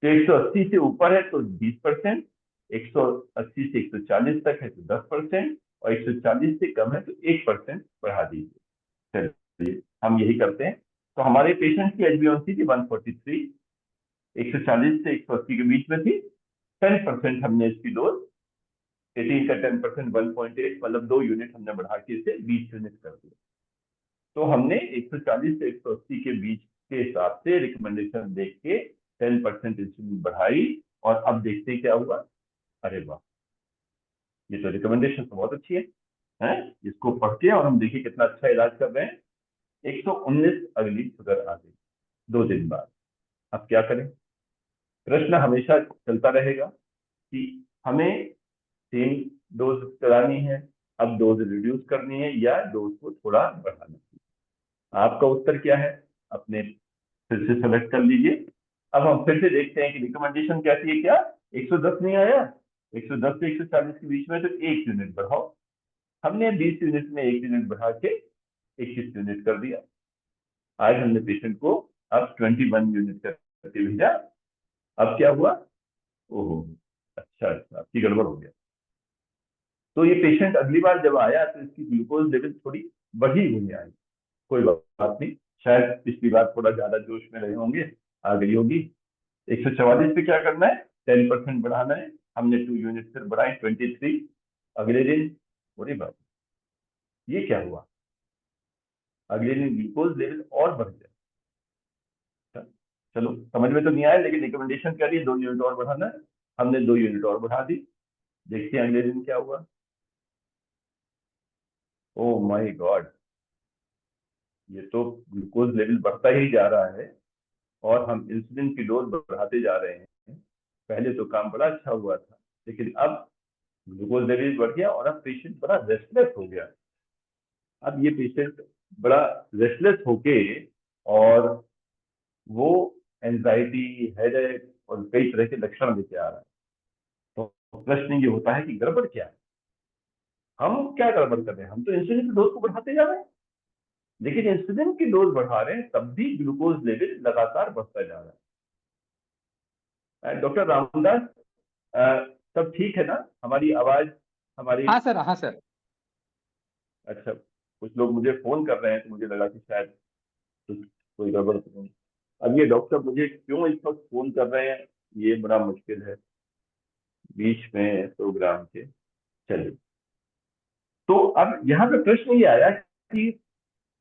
S2: तो 180 से ऊपर है तो 20%, 180 से 140 तक है तो 10%, और 140 से कम है तो 1% बढ़ा दीजिए। चलिए हम यही करते हैं। तो हमारे पेशेंट की HbA1c थी 143, 140 से 180 के बीच में थी। 10% हमने इसकी डोज, 18 का 10% 1.8, मतलब 2 यूनिट हमने बढ़ा के इसे 20 यूनिट कर दिया। तो हमने 140 से 180 के बीच के हिसाब से रिकमेंडेशन देख के 10% इंसुलिन बढ़ाई, और अब देखते हैं क्या हुआ। अरे वाह, ये तो रिकमेंडेशन तो बहुत अच्छी है, हैं? इसको पढ़ के और हम देखिए कितना अच्छा इलाज कर रहे हैं। 119 अगली शुगर आ गई 2 दिन बाद। अब क्या करें? प्रश्न हमेशा चलता रहेगा कि हमें सेम डोज करानी है, अब डोज रिड्यूस करनी है, या डोज को थोड़ा बढ़ाना है। आपका उत्तर क्या है? अपने फिर से सेलेक्ट कर लीजिए। अब हम फिर से देखते हैं कि रिकमेंडेशन कहती है क्या। 110 नहीं आया, 110 से 140 के बीच में, तो 1 यूनिट बढ़ाओ। हमने 20 यूनिट में 1 यूनिट बढ़ा के 21 यूनिट कर दिया। आज हमने पेशेंट को अब 21 यूनिट करके भेजा। अब क्या हुआ? ओहो, अच्छा अच्छा, आपकी गड़बड़ हो गया। तो ये पेशेंट अगली बार जब आया तो इसकी ग्लूकोज लेवल थोड़ी बढ़ी हुई आई। कोई बात नहीं, शायद पिछली बार थोड़ा ज्यादा जोश में रहे होंगे, आ गई होगी। 144 पे क्या करना है? 10% बढ़ाना है। हमने 2 यूनिट फिर बढ़ाए, 23। अगले दिन, अरे बात, ये क्या हुआ? अगले दिन ग्लूकोज लेवल और बढ़ गया। चलो समझ में तो नहीं आया, लेकिन रिकमेंडेशन क्या रही है? 2 यूनिट और बढ़ाना है। हमने 2 यूनिट और बढ़ा दी। देखते हैं अगले दिन क्या हुआ। ओ माय गॉड, ये तो ग्लूकोज लेवल बढ़ता ही जा रहा है और हम इंसुलिन की डोज बढ़ाते जा रहे हैं। पहले तो काम बड़ा अच्छा हुआ था, लेकिन अब ग्लूकोज लेवल बढ़ गया और अब पेशेंट बड़ा रेस्टलेस हो गया। अब ये पेशेंट बड़ा रेस्टलेस होके, और वो एंजाइटी, हेडेक और कई तरह के लक्षण लेके आ रहा है। तो प्रश्न ये होता है कि गड़बड़ क्या है? हम क्या गड़बड़ कर रहे हैं? हम तो इंसुलिन की डोज को बढ़ाते जा रहे हैं, लेकिन इंसुलिन की डोज बढ़ा रहे हैं तब भी ग्लूकोज लेवल लगातार बढ़ता जा रहा है। डॉक्टर रामदास, सब ठीक है ना? हमारी आवाज, हमारी?
S3: हाँ सर, हाँ सर।
S2: अच्छा, कुछ लोग मुझे फोन कर रहे हैं तो मुझे लगा कि शायद कुछ कोई गड़बड़ तो नहीं। अब ये डॉक्टर मुझे क्यों इस वक्त फोन कर रहे हैं, ये बड़ा मुश्किल है बीच में प्रोग्राम के। चलिए, तो अब यहाँ पे प्रश्न ये आया कि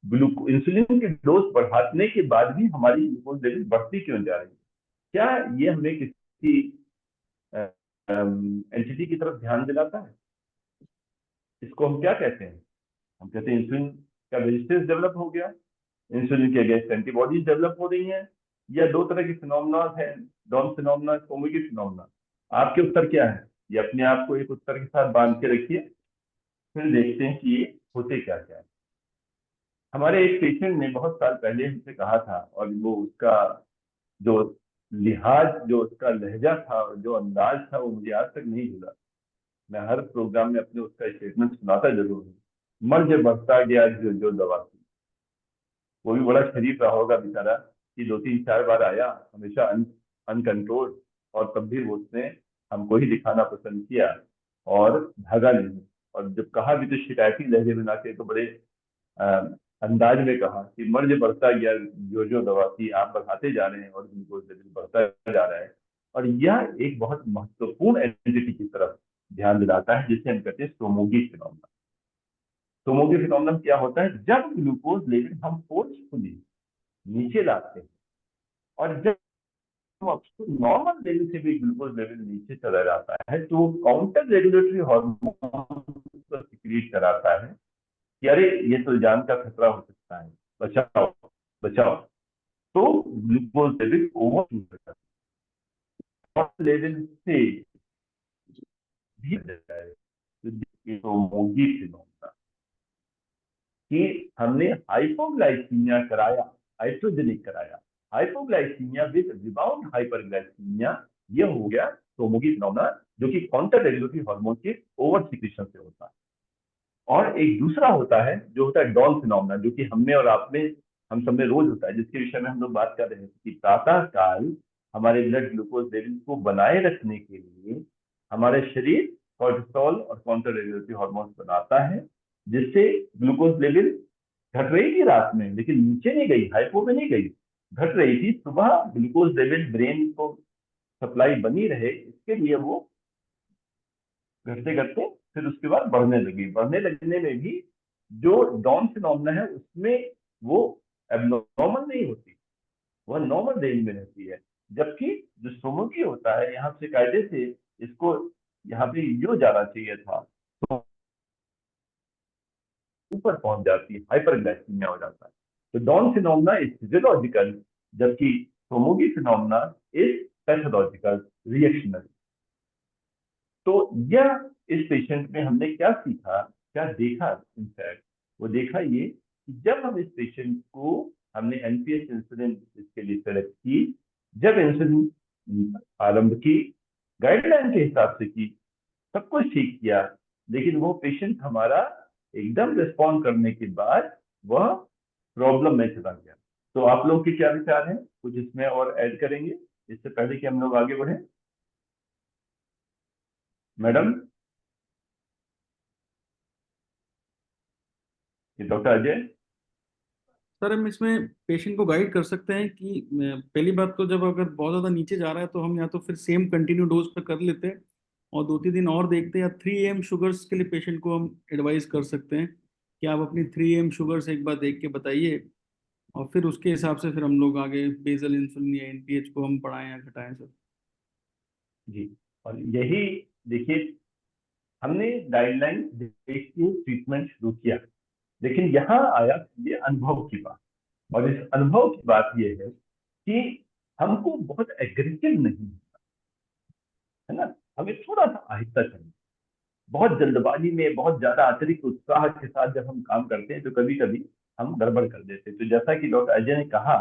S2: इंसुलिन की डोज बढ़ाने के बाद भी हमारी ग्लूकोज लेवल बढ़ती क्यों जा रही है? क्या ये हमें किसी एंटिटी की तरफ ध्यान दिलाता है? इसको हम क्या कहते हैं? हम कहते हैं इंसुलिन का रेजिस्टेंस डेवलप हो गया, इंसुलिन के अगेंस्ट एंटीबॉडीज डेवलप हो रही हैं, या दो तरह के फिनोमेना है, डॉन फिनोमेना, कोमिकी फिनोमेना। आपके उत्तर क्या है? ये अपने आप को एक उत्तर के साथ बांध के रखिए, फिर देखते हैं कि ये होते क्या क्या है। हमारे एक पेशेंट ने बहुत साल पहले हमसे कहा था, और वो उसका जो लिहाज, जो उसका लहजा था और जो अंदाज था, वो मुझे आज तक नहीं भूला। मैं हर प्रोग्राम में अपने उसका स्टेटमेंट सुनाता जरूर हूँ। मर्ज बढ़ता गया जो जो दवा थी। वो भी बड़ा शरीफ रहा होगा बेचारा कि 2-3-4 बार आया, हमेशा अनकंट्रोल्ड, और तब भी वो उसने हमको ही दिखाना पसंद किया और भागा नहीं। और जब कहा भी तो शिकायती लहजे में ना के, तो बड़े अ, अंदाज में कहा कि मर्ज बढ़ता गया जो जो दवा थी, आप बढ़ाते जा रहे हैं और ग्लूकोज लेवल बढ़ता जा रहा है। और यह एक बहुत महत्वपूर्ण एंटिटी की तरफ ध्यान दिलाता है, जिसे हम कहते हैं सोमोगी फिनोमेना। सोमोगी फिनोमेनन क्या होता है, जब ग्लूकोज लेवल हम फोर्सफुली नीचे लाते हैं और जब नॉर्मल लेवल से भी ग्लूकोज लेवल नीचे चला जाता है तो काउंटर रेगुलेटरी हार्मोन सिक्रीट कराता है कि अरे ये तो जान का खतरा हो सकता है, बचाओ बचाओ। तो ग्लूकोज लेवल ओवर लेवल से भी तो मोगी फिनोमेनन कि हमने हाइपोग्लाइसीमिया कराया, हाइड्रोजेनिक कराया, हाइपोग्लाइसीमिया विद रिबाउंड हाइपरग्लाइसीमिया, ये हो गया सोमोगी फिनोमेनन जो कि काउंटर रेगुलेटरी हार्मोन के ओवर सिक्रीशन से होता है। और एक दूसरा होता है जो होता है डॉन फिनोमेनन, जो कि हम में और आप में, हम सब में रोज होता है, जिसके विषय में हम लोग बात कर रहे हैं कि प्रातः काल हमारे ब्लड ग्लूकोज लेवल को बनाए रखने के लिए हमारे शरीर कोर्टिसोल और काउंटर रेगुलेटरी हार्मोन्स बनाता है, जिससे ग्लूकोज लेवल घट रही थी रात में लेकिन नीचे नहीं गई, हाइपो में नहीं गई, घट रही थी। सुबह ग्लूकोज लेवल ब्रेन को सप्लाई बनी रहे इसके लिए वो घटते घटते फिर उसके बाद बढ़ने लगी। बढ़ने लगने में भी जो डॉन फिनोमेना है उसमें वो एबनॉर्मल नहीं होती, वह नॉर्मल रेंज में रहती है। जबकि जो सोमोगी होता है यहाँ से कायदे से इसको यहाँ पे यो जाना चाहिए था, तो ऊपर पहुंच जाती है, हाइपरग्लाइसीमिया हो जाता है। तो डॉन फिनोमेना इज फिजियोलॉजिकल, जबकि सोमोगी फिनोमेना इज पैथोलॉजिकल, रिएक्शनरी। तो यह इस पेशेंट में हमने क्या सीखा, क्या देखा, इनफैक्ट वो देखा ये कि जब हम इस पेशेंट को हमने एनपीएच इंसुलिन इसके लिए सेलेक्ट की, जब इंसुलिन आरंभ की, गाइडलाइन के हिसाब से की, सब कुछ ठीक किया, लेकिन वो पेशेंट हमारा एकदम रिस्पॉन्ड करने के बाद वह प्रॉब्लम में चला गया। तो आप लोग के क्या विचार हैं, कुछ इसमें और ऐड करेंगे इससे पहले कि हम लोग आगे बढ़े? Madam, doctor Ajay.
S5: सर हम इसमें पेशेंट को गाइड कर सकते हैं कि पहली बात तो जब अगर बहुत ज़्यादा नीचे जा रहा है तो हम या तो फिर सेम कंटिन्यू डोज पर कर लेते हैं और 2-3 दिन और देखते हैं, या 3 AM शुगर्स के लिए पेशेंट को हम एडवाइस कर सकते हैं कि आप अपनी 3 AM शुगर्स एक बार देख के बताइए और फिर उसके हिसाब से फिर हम लोग आगे बेसल इंसुलिन या एनपीएच को हम बढ़ाएं या घटाएं सर।
S2: जी, और यही देखिए हमने गाइडलाइन देख के ट्रीटमेंट शुरू किया, लेकिन यहाँ आया ये अनुभव की बात। और इस अनुभव की बात ये है कि हमको बहुत एग्रेसिव नहीं है ना, हमें थोड़ा सा आहिस्ता चलना। बहुत जल्दबाजी में, बहुत ज्यादा अतिरिक्त उत्साह के साथ जब हम काम करते हैं तो कभी कभी हम गड़बड़ कर देते हैं। तो जैसा कि डॉक्टर अजय ने कहा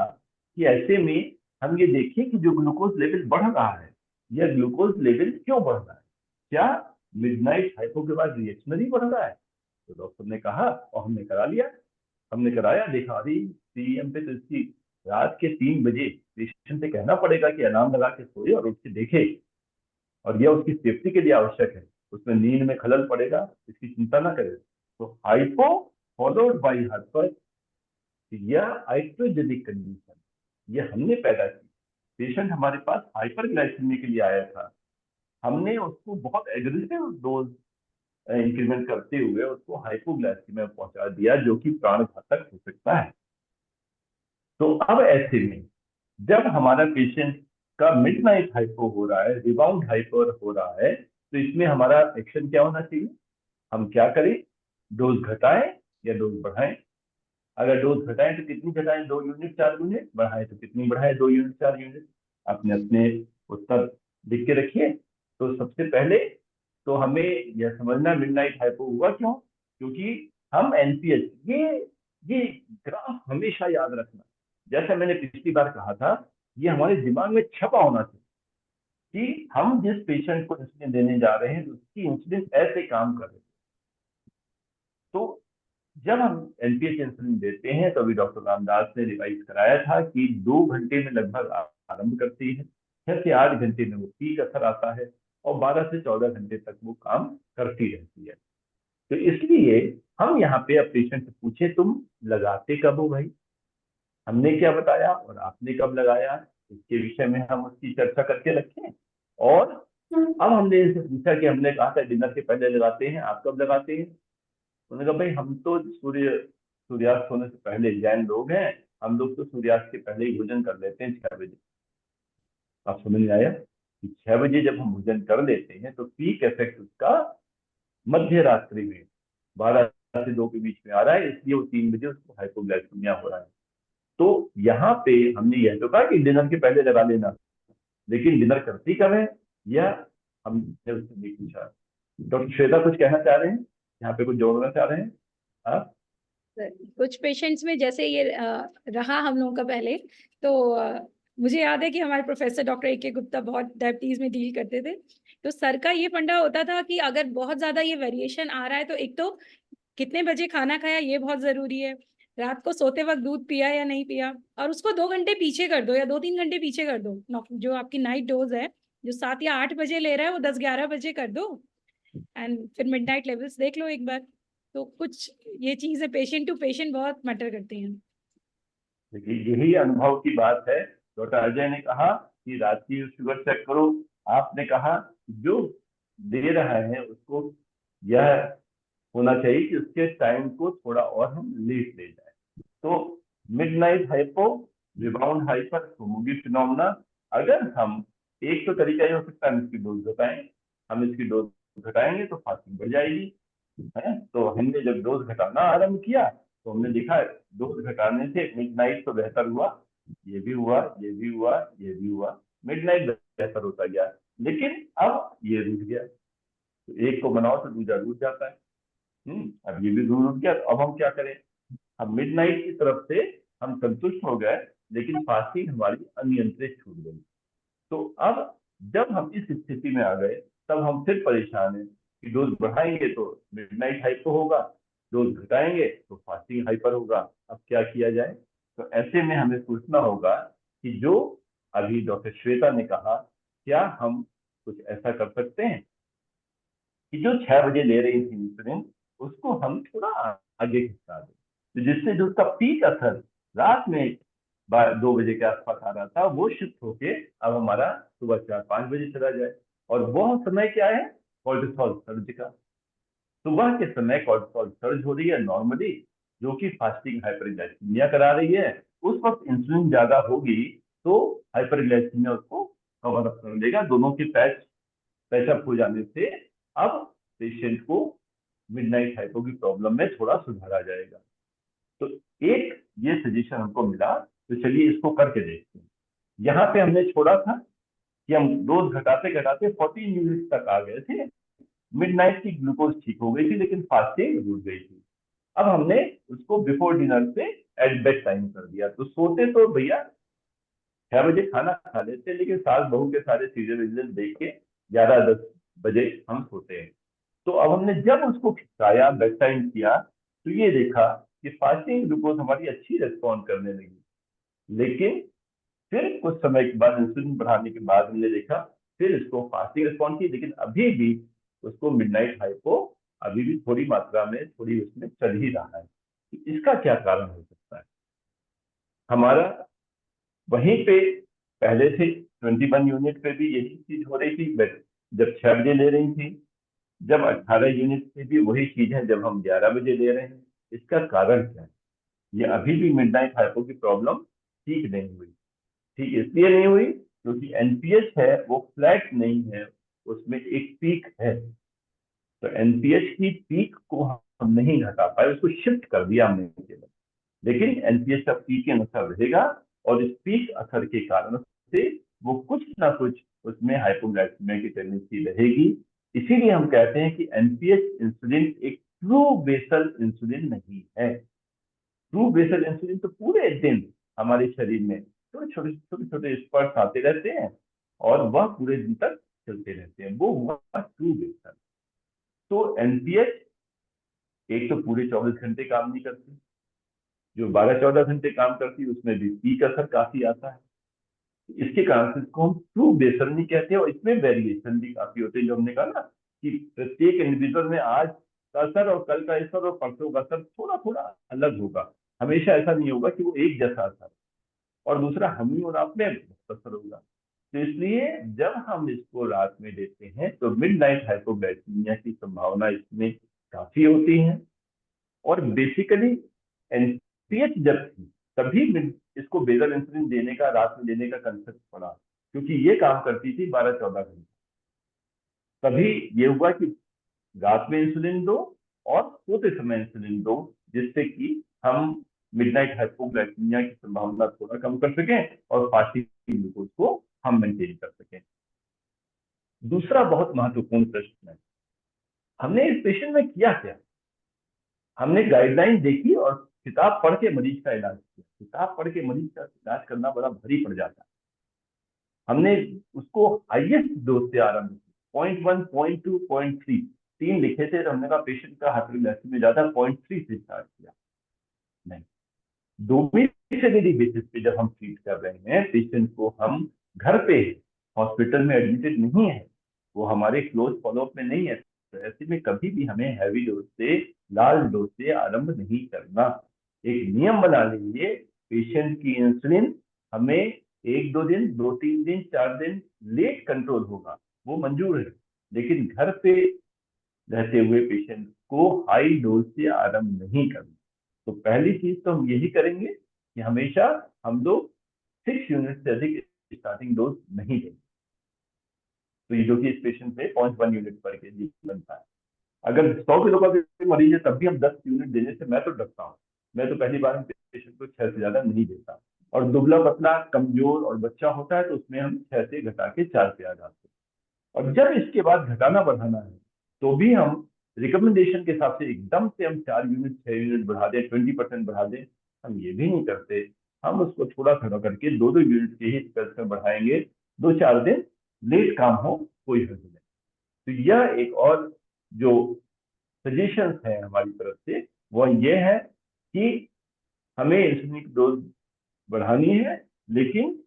S2: कि ऐसे में हम ये देखिए कि जो ग्लूकोज लेवल बढ़ रहा है, यह ग्लूकोज लेवल क्यों बढ़ रहा है, क्या मिडनाइट हाइपो के बाद रिएक्शनरी बढ़ रहा है? तो डॉक्टर ने कहा और हमने करा लिया, हमने कराया, देखा अरे सीएम पे तो इसकी रात के 3 बजे पेशेंट से कहना पड़ेगा कि अलार्म लगा के सोए और उठ के देखे, और यह उसकी सेफ्टी के लिए आवश्यक है, उसमें नींद में खलल पड़ेगा इसकी चिंता ना करें। तो हाइपो फॉलोड बाई हाइपर, यह हाइड्रोजेनिक कंडीशन ये हमने पैदा की। पेशेंट हमारे पास हाइपरग्लाइसेमिया के लिए आया था, हमने उसको बहुत एग्रेसिव डोज इंक्रीमेंट करते हुए उसको हाइपोग्लाइसेमिया पहुंचा दिया, जो कि प्राण घातक हो सकता है। तो अब ऐसे में जब हमारा पेशेंट का मिडनाइट हाइपो हो रहा है, रिबाउंड हाइपर हो रहा है, तो इसमें हमारा एक्शन क्या होना चाहिए, हम क्या करें, डोज घटाएं या डोज बढ़ाएं? अगर डोज घटाएं तो कितनी घटाएं, 2 यूनिट 4 यूनिट, बढ़ाएं तो कितनी बढ़ाएं, 2 यूनिट 4 यूनिट? आपने अपने उत्तर लिख के रखिए। तो सबसे पहले तो हमें यह समझना मिडनाइट हाइपो हुआ क्यों, क्योंकि हम एनपीएच, ये ग्राफ हमेशा याद रखना, जैसा मैंने पिछली बार कहा था, ये हमारे दिमाग में छपा होना चाहिए कि हम जिस पेशेंट को इंसुलिन देने जा रहे हैं उसकी इंसुलिन ऐसे काम कर रही है। तो जब हम एनपीएच इंसुलिन देते हैं तो अभी डॉक्टर रामदास ने रिवाइज कराया था कि 2 घंटे में लगभग आरंभ करती है, 6 से 8 घंटे में वो पीक असर आता है और 12 से 14 घंटे तक वो काम करती रहती है। तो इसलिए हम यहाँ पे अब पेशेंट से पूछे तुम लगाते कब हो भाई, हमने क्या बताया और आपने कब लगाया, इसके विषय में हम उसकी चर्चा करके रखें। और अब हमने इनसे पूछा कि हमने कहा था डिनर के पहले लगाते हैं, आप कब लगाते हैं? उन्होंने कहा भाई हम तो सूर्यास्त होने से पहले जैन लोग हैं, हम लोग तो सूर्यास्त के पहले ही भोजन कर लेते हैं 6 बजे। आप समझ में आया कि 6 बजे जब हम भोजन कर लेते हैं तो पीक इफेक्ट उसका मध्य रात्रि में 12 से 2 के बीच में आ रहा है, इसलिए वो 3 बजे उसको हाइपोग्लाइसीमिया हो रहा है। तो यहाँ पे हमने यह तो कहा कि डिनर के पहले लगा लेना, लेकिन डिनर करती कब है यह हमने उससे नहीं पूछा। डॉक्टर श्वेता कुछ कहना चाह रहे हैं, यहाँ पे कुछ जोड़ना चाह रहे हैं आप?
S4: कुछ पेशेंट्स में जैसे ये रहा हम लोगों का पहले, तो मुझे याद है कि हमारे प्रोफेसर डॉक्टर A.K. गुप्ता बहुत डायबिटीज में डील करते थे। तो सर का ये फंडा होता था कि अगर बहुत ज्यादा ये वेरिएशन आ रहा है तो एक तो कितने बजे खाना खाया ये बहुत जरूरी है, रात को सोते वक्त दूध पिया या नहीं पिया, और उसको 2 घंटे पीछे कर दो या 2-3 घंटे पीछे कर दो। जो आपकी नाइट डोज है, जो 7 या 8 बजे ले रहा है वो 10-11 बजे कर दो, एंड फिर मिडनाइट लेवल्स देख लो एक बार। तो कुछ ये चीजें पेशेंट टू पेशेंट बहुत मैटर करती हैं।
S2: देखिए यही अनुभव की बात है। डॉक्टर अजय ने कहा कि रात की शुगर चेक करो, आपने कहा जो दे रहा है उसको यह होना चाहिए कि उसके टाइम को थोड़ा और हम लेट ले जाए। तो मिडनाइट हाइपो, रिबाउंड हाइपर होमोगी फिनोमेना, अगर हम एक तो तरीका ये हो सकता है हम इसकी डोज घटाएं, हम इसकी डोज घटाएंगे तो फास्टिंग बढ़ जाएगी, है। तो हमने जब डोज घटाना आरंभ किया तो हमने देखा डोज घटाने से मिडनाइट तो बेहतर हुआ, ये भी हुआ, ये भी हुआ, ये भी हुआ, मिडनाइट बेहतर होता गया, लेकिन अब ये रुक गया। तो एक को बनाओ तो दूसरा रुक जाता है। अब ये भी रुक गया, तो अब हम क्या करें? अब मिडनाइट की तरफ से हम संतुष्ट हो गए, लेकिन फास्टिंग हमारी अनियंत्रित छूट गई। तो अब जब हम इस स्थिति में आ गए तब हम फिर परेशान हैं कि डोज बढ़ाएंगे तो मिडनाइट हाइपर होगा, डोज घटाएंगे तो फास्टिंग हाइपर होगा। अब क्या किया जाए? तो ऐसे में हमें सोचना होगा कि जो अभी डॉक्टर श्वेता ने कहा, क्या हम कुछ ऐसा कर सकते हैं कि जो 6 बजे ले रही थी इंसुलिन उसको हम थोड़ा आगे खिंचा दें, तो जिससे जो उसका पीक असर रात में 2 बजे के आसपास आ रहा था वो शिफ्ट होके अब हमारा सुबह 4-5 बजे चला जाए। और वह समय क्या है? कॉर्टिसोल सर्ज का। सुबह के समय कॉर्टिसोल सर्ज हो रही है नॉर्मली, जो कि फास्टिंग हाइपरग्लाइसीमिया करा रही है। उस वक्त इंसुलिन ज्यादा होगी तो हाइपरग्लाइसीमिया उसको कवर अप कर लेगा। दोनों के पैचअप हो जाने से अब पेशेंट को मिडनाइट हाइपो की प्रॉब्लम में थोड़ा सुधार आ जाएगा। तो एक ये सजेशन हमको मिला, तो चलिए इसको करके देखते हैं। यहाँ पे हमने छोड़ा था कि हम डोज घटाते घटाते 14 यूनिट तक आ गए थे, मिडनाइट की ग्लूकोज ठीक हो गई थी लेकिन फास्टिंग रुक गई थी। अब हमने उसको बिफोर डिनर से एट बेड टाइम कर दिया। तो सोते तो भैया 6 बजे खाना खा लेते हैं, लेकिन सास बहू के सारे सीरियल देख के 11-10 बजे हम सोते हैं। तो अब हमने जब उसको खिंचाया, बेड टाइम किया, तो ये देखा कि फास्टिंग ग्लूकोज हमारी अच्छी रिस्पॉन्ड करने लगी। लेकिन फिर कुछ समय के बाद इंसुलिन बढ़ाने के बाद हमने देखा फिर इसको फास्टिंग रिस्पॉन्ड की, लेकिन अभी भी उसको मिडनाइट हाइपो अभी भी थोड़ी मात्रा में थोड़ी उसमें चल ही रहा है। इसका क्या कारण हो सकता है? हमारा वहीं पे पहले थे 21 यूनिट पे भी यही चीज हो रही थी जब 6 बजे ले रही थी, जब 18 यूनिट पे भी वही चीज है जब हम 11 बजे ले रहे हैं। इसका कारण क्या है? ये अभी भी मिडनाइट हाइपो की प्रॉब्लम ठीक नहीं हुई। ठीक इसलिए नहीं हुई क्योंकि एनपीएच है वो फ्लैट नहीं है, उसमें एक पीक है। तो एनपीएच की पीक को हम नहीं घटा पाए, उसको शिफ्ट कर दिया हमने केवल, लेकिन एनपीएच का पीक के अनुसार रहेगा। और इस पीक असर के कारण से वो कुछ ना कुछ उसमें हाइपोग्लाइसीमिया की टेंडेंसी रहेगी। इसीलिए हम कहते हैं कि एनपीएच इंसुलिन एक ट्रू बेसल इंसुलिन नहीं है। ट्रू बेसल इंसुलिन तो पूरे दिन हमारे शरीर में छोटे छोटे छोटे छोटे स्पर्श आते रहते हैं और वह पूरे दिन तक चलते रहते हैं, वो हुआ ट्रू बेसल। तो एनपीएच एक तो पूरे 24 घंटे काम नहीं करती, जो 12-14 घंटे काम करती है उसमें भी पीक असर काफी आता है। इसके कारण से इसको हम ट्रू बेसल नहीं कहते हैं, और इसमें वेरिएशन भी काफी होते हैं। जो हमने कहा ना कि प्रत्येक इंडिविजुअल में आज का असर और कल का असर और परसों का असर थोड़ा थोड़ा अलग होगा, हमेशा ऐसा नहीं होगा कि वो एक जैसा असर। और दूसरा हम ही और आप में बहुत असर होगा। तो इसलिए जब हम इसको रात में लेते हैं तो मिडनाइट हाइपोग्लाइसीमिया की संभावना इसमें काफी होती है। और बेसिकली एनपीएच जब थी तभी इसको बेसल इंसुलिन देने का, रात में देने का कंसेप्ट पड़ा, क्योंकि ये काम करती थी 12-14 घंटे। तभी ये हुआ कि रात में इंसुलिन दो और सोते समय इंसुलिन दो, जिससे कि हम मिडनाइट हाइपोग्लाइसीमिया की संभावना थोड़ा कम कर सकें और फास्टिंग ग्लूकोज को हम मेंटेन कर सकें। दूसरा बहुत महत्वपूर्ण प्रश्न है, हमने इस पेशेंट में किया क्या? हमने गाइडलाइन देखी और किताब पढ़ के मरीज का इलाज किया। किताब पढ़ के मरीज का इलाज करना बड़ा भारी पड़ जाता है। हमने उसको हाईएस्ट डोज से आरंभ किया, 0.1, 0.2, 0.3, 3 लिखे थे, तो हमने कहा पेशेंट का हाइपोग्लाइसीमिया ज्यादा, 0.3 से स्टार्ट किया। नहीं, डोमिसाइलरी बेसिस पे जब हम ट्रीट कर रहे हैं पेशेंट को, हम घर पे हॉस्पिटल में एडमिटेड नहीं है, वो हमारे क्लोज फॉलोअप में नहीं है, तो ऐसे में कभी भी हमें हैवी डोज से, लार्ज डोज से आरंभ नहीं करना। एक नियम बना लीजिए, पेशेंट की इंसुलिन हमें 1-2 दिन, 2-3 दिन, 4 दिन लेट कंट्रोल होगा, वो मंजूर है, लेकिन घर पे रहते हुए पेशेंट को हाई डोज से आरंभ नहीं करना। तो पहली चीज तो हम यही करेंगे कि हमेशा हम लोग 6 यूनिट से अधिक स्टार्टिंग डोज नहीं देंगे। तो ये जो कि इस पेशेंट पे 0.1 यूनिट पर केजी बनता है। अगर 100 किलो का भी मरीज है तब भी हम 10 यूनिट देने से मैं तो डरता हूँ। मैं तो पहली बार पेशेंट को 6 से ज्यादा नहीं देता, और दुबला पतला, कमजोर और बच्चा होता है तो उसमें हम 6 से घटा के 4 पे आ जाते हैं। और जब इसके बाद घटाना बढ़ाना है तो भी हम रिकमेंडेशन के हिसाब से एकदम से हम 4 यूनिट, 6 यूनिट बढ़ा दें, 20% बढ़ा दें, हम ये भी नहीं करते। हम उसको थोड़ा थोड़ा करके 2-2 यूनिट के ही स्पेस में बढ़ाएंगे, 2-4 दिन लेट काम हो, कोई हर्ज नहीं। तो यह एक और जो सजेशन है हमारी तरफ से, वह ये है कि हमें इंसुलिन की डोज बढ़ानी है, लेकिन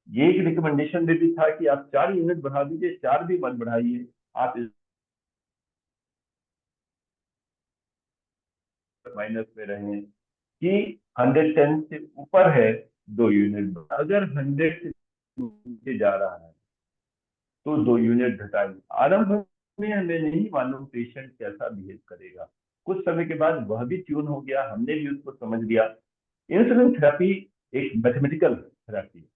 S2: ये एक रिकमेंडेशन भी था कि आप 4 यूनिट बढ़ा दीजिए, 4 भी मत बढ़ाइए, आप माइनस में रहें कि 110 से ऊपर है 2 यूनिट। अगर 100 से नीचे जा रहा है तो 2 यूनिट घटाइए। आरंभ में हमें नहीं मालूम पेशेंट कैसा बिहेव करेगा, कुछ समय के बाद वह भी ट्यून हो गया, हमने भी उसको समझ लिया। इंसुलिन थेरेपी एक मैथमेटिकल थेरेपी है,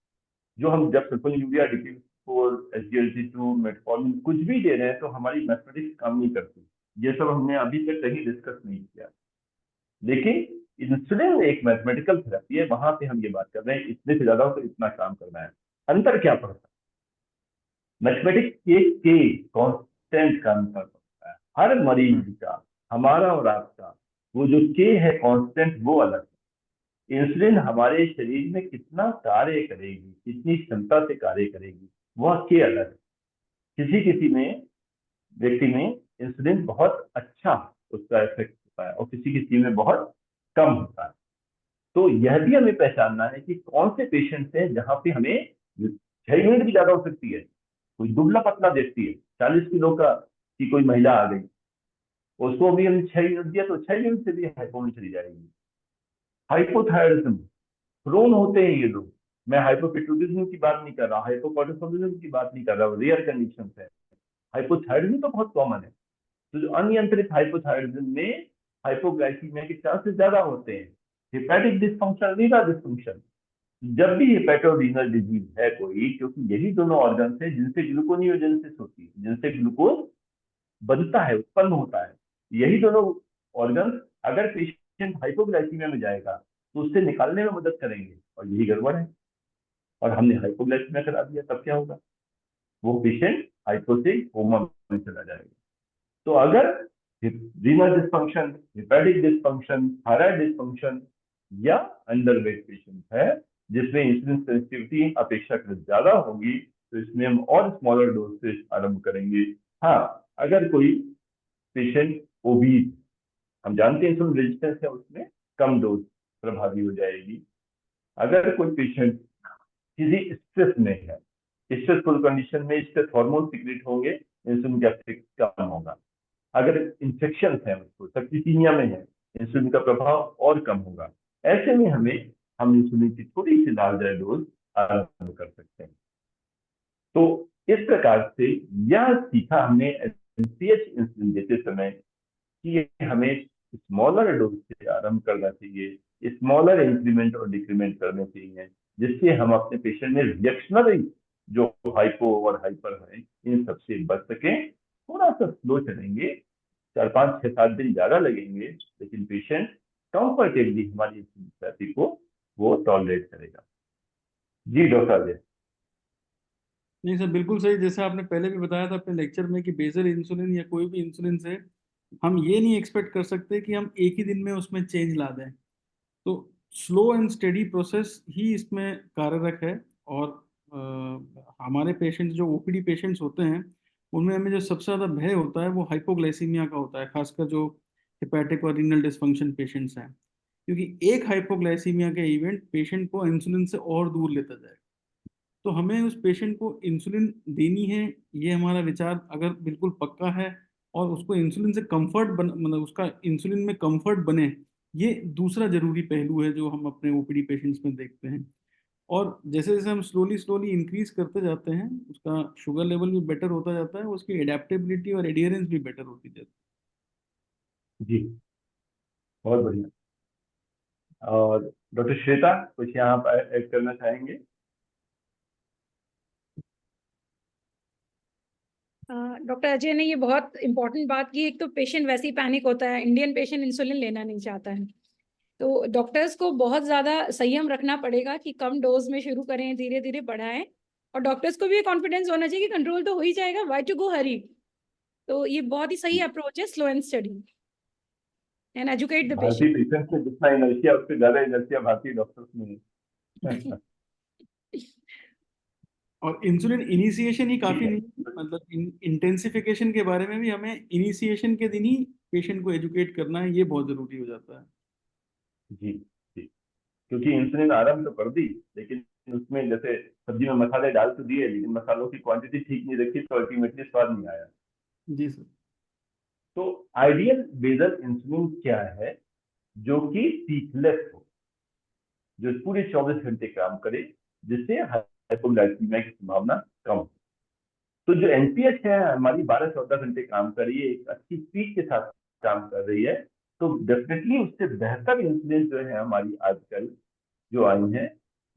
S2: जो हम जब सल्फोनिलूरिया, DPP-4, SGLT2, मेटफॉर्मिन कुछ भी दे रहे हैं तो हमारी मैथमेटिक्स काम नहीं करती। ये सब हमने अभी तक कहीं डिस्कस नहीं किया, लेकिन इंसुलिन एक मैथमेटिकल थेरेपी है, वहां पे हम ये बात कर रहे हैं इतने से ज्यादा तो इतना काम करना है। अंतर क्या पड़ता है? मैथमेटिक्स के कांस्टेंट का अंतर पड़ता है हर मरीज का, हमारा और आपका। वो जो के है कांस्टेंट, वो अलग है। इंसुलिन हमारे शरीर में कितना कार्य करेगी, कितनी क्षमता से कार्य करेगी, वह के अलग है। किसी किसी में, व्यक्ति में इंसुलिन बहुत अच्छा उसका इफेक्ट होता है और किसी किसी में बहुत कम होता है। तो यह भी हमें पहचानना है कि कौन से पेशेंट्स हैं जहां पे हमें 6 यूनिट की ज्यादा हो सकती है। कोई दुबला पतला व्यक्ति है, 40 किलो का की कोई महिला आ गई, उसको भी हमने 6 यूनिट दिया तो 6 यूनिट से भी हाइपो में चली जाएगी। हाइपोथायरॉयडिज्म प्रोन होते हैं ये लोग। मैं हाइपोपिट्यूटिज्म की बात नहीं कर रहा, हाइपोकॉर्टिसोलिज्म की बात नहीं कर रहा, रेयर कंडीशन है। हाइपोथायरॉयडिज्म तो बहुत कॉमन है। तो जो अनियंत्रित हाइपोथायरॉयडिज्म में हाइपोग्लाइसीमिया के चांसेस ज्यादा होते हैं। हेपेटिक डिस्फंक्शन, रीनल डिस्फंक्शन, जब भी हेपेटोरीनल डिजीज है कोई, क्योंकि यही दोनों ऑर्गन्स हैं जिनसे ग्लूकोनियोजेनेसिस होती है, जिनसे ग्लूकोज बनता है, उत्पन्न होता है। यही दोनों ऑर्गन्स अगर पेशेंट हाइपोग्लाइसीमिया में जाएगा तो उससे निकालने में मदद करेंगे, और यही गड़बड़ है। और हमने हाइपोग्लाइसीमिया करा दिया, तब क्या होगा? वो पेशेंट हाइपो से कोमा में चला जाएगा। तो अगर renal dysfunction, hepatic dysfunction, thyroid dysfunction या अंडरवेट पेशेंट है जिसमें इंसुलिन सेंसिटिविटी अपेक्षाकृत ज्यादा होगी, तो इसमें हम और स्मॉलर डोज से आरंभ करेंगे। हाँ, अगर कोई पेशेंट ओबीज, हम जानते हैं इंसुलिन रेजिस्टेंस है, उसमें कम डोज प्रभावी हो जाएगी। अगर कोई पेशेंट किसी स्ट्रेस में है, स्ट्रेसफुल कंडीशन में स्ट्रेस हार्मोन सीक्रेट होंगे, इंसुलिन का इफेक्ट कम होगा। अगर इन्फेक्शन है, उसको सेप्टिसीमिया में है, इंसुलिन का प्रभाव और कम होगा। ऐसे में हम इंसुलिन की थोड़ी सी लार्जर डोज आरंभ कर सकते हैं। तो इस प्रकार से यह सीखा हमने एनपीएच इंसुलिन देते समय कि हमें स्मॉलर डोज से आरंभ करना चाहिए, स्मॉलर इंक्रीमेंट और डिक्रीमेंट करने चाहिए, जिससे हम अपने पेशेंट में रिएक्शनरी जो हाइपो और हाइपर है इन सबसे बच सके। थोड़ा सा स्लो चलेंगे, 4 5 6 7 दिन ज्यादा लगेंगे, लेकिन पेशेंट कंफर्टेबली हमारी थेरेपी को वो टॉलरेट करेगा। जी डॉक्टर अजय।
S5: नहीं सर, बिल्कुल सही। जैसे आपने पहले भी बताया था अपने लेक्चर में कि बेसल इंसुलिन या कोई भी इंसुलिन से हम ये नहीं एक्सपेक्ट कर सकते कि हम एक ही दिन में उसमें चेंज ला दें। तो स्लो एंड स्टेडी प्रोसेस ही इसमें कार्यरत है। और हमारे पेशेंट्स जो ओपीडी पेशेंट्स होते हैं उनमें हमें जो सबसे ज़्यादा भय होता है वो हाइपोग्लाइसीमिया का होता है, खासकर जो हेपेटिक और रीनल डिसफंक्शन पेशेंट्स हैं, क्योंकि एक हाइपोग्लाइसीमिया का इवेंट पेशेंट को इंसुलिन से और दूर लेता जाए। तो हमें उस पेशेंट को इंसुलिन देनी है, ये हमारा विचार अगर बिल्कुल पक्का है, और उसको इंसुलिन से कंफर्ट बन मतलब उसका इंसुलिन में कंफर्ट बने, ये दूसरा जरूरी पहलू है जो हम अपने ओपीडी पेशेंट्स में देखते हैं। और जैसे जैसे हम स्लोली स्लोली इंक्रीज करते जाते हैं, उसका शुगर लेवल भी बेटर होता जाता है, उसकी एडेप्टेबिलिटी और एडियरेंस भी बेटर होती जाती
S2: जी बहुत बढ़िया। और डॉक्टर श्वेता कुछ यहाँ पर ऐड करना चाहेंगे?
S4: डॉक्टर अजय ने ये बहुत इंपॉर्टेंट बात की। एक तो पेशेंट वैसे ही पैनिक होता है, इंडियन पेशेंट इंसुलिन लेना नहीं चाहता है, तो डॉक्टर्स को बहुत ज्यादा संयम रखना पड़ेगा कि कम डोज में शुरू करें, धीरे धीरे बढ़ाएं। और डॉक्टर्स को भी कॉन्फिडेंस होना चाहिए कि कंट्रोल तो हो ही जाएगा, व्हाई टू गो हरी। तो ये बहुत ही सही अप्रोच है, slow and study and educate the
S2: भारतीय पेशेंट में जितना इनर्शिया उससे ज्यादा इनर्शिया भारतीय डॉक्टर्स में है।
S4: पेशेंट।
S5: और इंसुलिन इनिशिएशन ही
S2: ठीक
S5: काफी
S2: है।
S5: नहीं, मतलब इंटेंसिफिकेशन के बारे में भी हमें इनिशिएशन के दिन ही पेशेंट को एजुकेट करना है, ये बहुत जरूरी हो जाता है।
S2: जी जी, क्योंकि इंसुलिन आरंभ तो कर दी, लेकिन उसमें जैसे सब्जी में मसाले डाल तो दिए, लेकिन मसालों की क्वांटिटी ठीक नहीं रखी तो अल्टीमेटली स्वाद नहीं आया।
S5: जी सर।
S2: तो आइडियल बेसल इंसुलिन क्या है? जो कि पीकलेस हो, जो पूरे 24 घंटे काम करे, जिससे हाइपोग्लाइसीमिया की संभावना कम हो। तो जो एनपीएच है हमारी 12 14 घंटे काम कर रही है, एक अच्छी पीक के साथ काम कर रही है, तो डेफिनेटली उससे बेहतर इंसुलिन जो है हमारी आजकल जो आई है,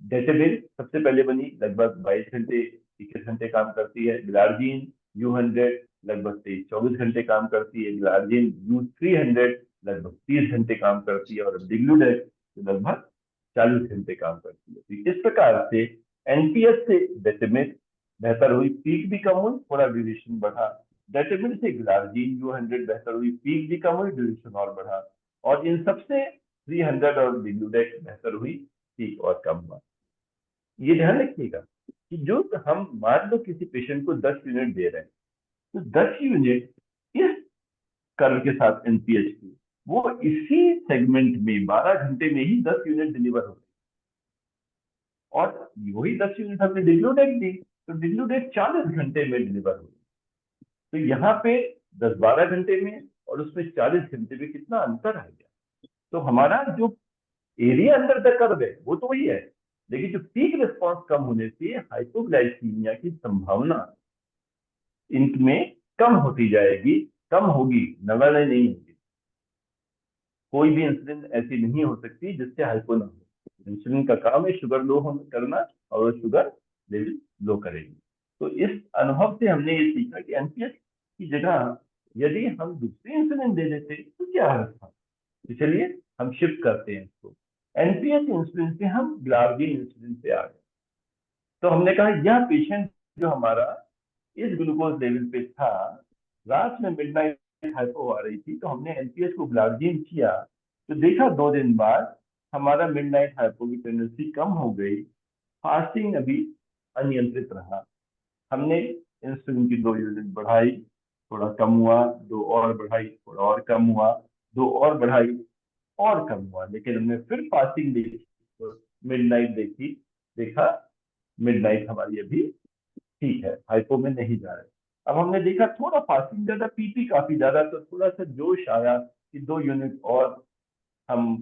S2: डेटाबेस सबसे पहले बनी, लगभग 22 घंटे 21 घंटे काम करती है। ग्लार्जीन U100 लगभग 23 24 घंटे काम करती है। ग्लार्जीन U300 लगभग 30 घंटे काम करती है। और डिग्लूडेक्स लगभग 40 घंटे काम करती है। तो इस प्रकार से एनपीएस से डेटाबेस बेहतर हुई, पीक भी कम हुई, थोड़ा ड्यूरेशन बढ़ा। डेटाबेस से ग्लार्जीन U100 बेहतर हुई, पीक भी कम हुई, ड्यूरेशन और बढ़ा। और इन सबसे 300 और डिग्लूडेक्स बेहतर हुई, ठीक और कम हुआ। ये ध्यान रखिएगा कि जो हम मान लो किसी पेशेंट को 10 यूनिट दे रहे हैं, तो 10 यूनिट इस कर्व के साथ एनपीएच की, वो इसी सेगमेंट में 12 घंटे में ही 10 यूनिट डिलीवर हो गई। और वही 10 यूनिट हमने डिग्लूडेक दी, तो डिग्लूडेक 40 घंटे में डिलीवर हो गई। तो यहाँ पे 10 12 घंटे में और उसमें 40 घंटे में कितना अंतर आ गया। तो हमारा जो एरिया अंदर द कर्व है वो तो वही है, लेकिन जो पीक रिस्पॉन्स कम होने से हाइपोग्लाइसीमिया की संभावना इनमें कम होती जाएगी, कम होगी, नगण्य नहीं होगी। कोई भी इंसुलिन ऐसी नहीं हो सकती जिससे हाइपो ना हो। इंसुलिन का काम है शुगर लो करना, और वो शुगर लेवल लो करेगी। तो इस अनुभव से हमने ये सीखा कि एनपीएच की जगह यदि हम दूसरी इंसुलिन दे देते तो क्या अर्थ था। तो चलिए हम शिफ्ट करते हैं इसको, एनपीएच इंसुलिन से हम ग्लार्जीन इंसुलिन पे आ गए। तो हमने कहा यह पेशेंट जो हमारा इस ग्लूकोज लेवल पे था, रात में मिडनाइट हाइपो आ रही थी, तो हमने एनपीएच को ग्लार्जीन किया, तो देखा 2 दिन बाद हमारा मिडनाइट हाइपो की टेंडेंसी कम हो गई, फास्टिंग अभी अनियंत्रित रहा। हमने इंसुलिन की 2 यूनिट बढ़ाई, थोड़ा कम हुआ, 2 और बढ़ाई, थोड़ा और कम हुआ, 2 और बढ़ाई और कम हुआ, लेकिन हमने फिर फास्टिंग देखी, तो मिडनाइट देखी, देखा मिडनाइट हमारी अभी ठीक है, हाइपो में नहीं जा रहे। अब हमने देखा थोड़ा फास्टिंग ज्यादा, पीपी काफी ज्यादा, तो थोड़ा सा जोश आया कि 2 यूनिट और हम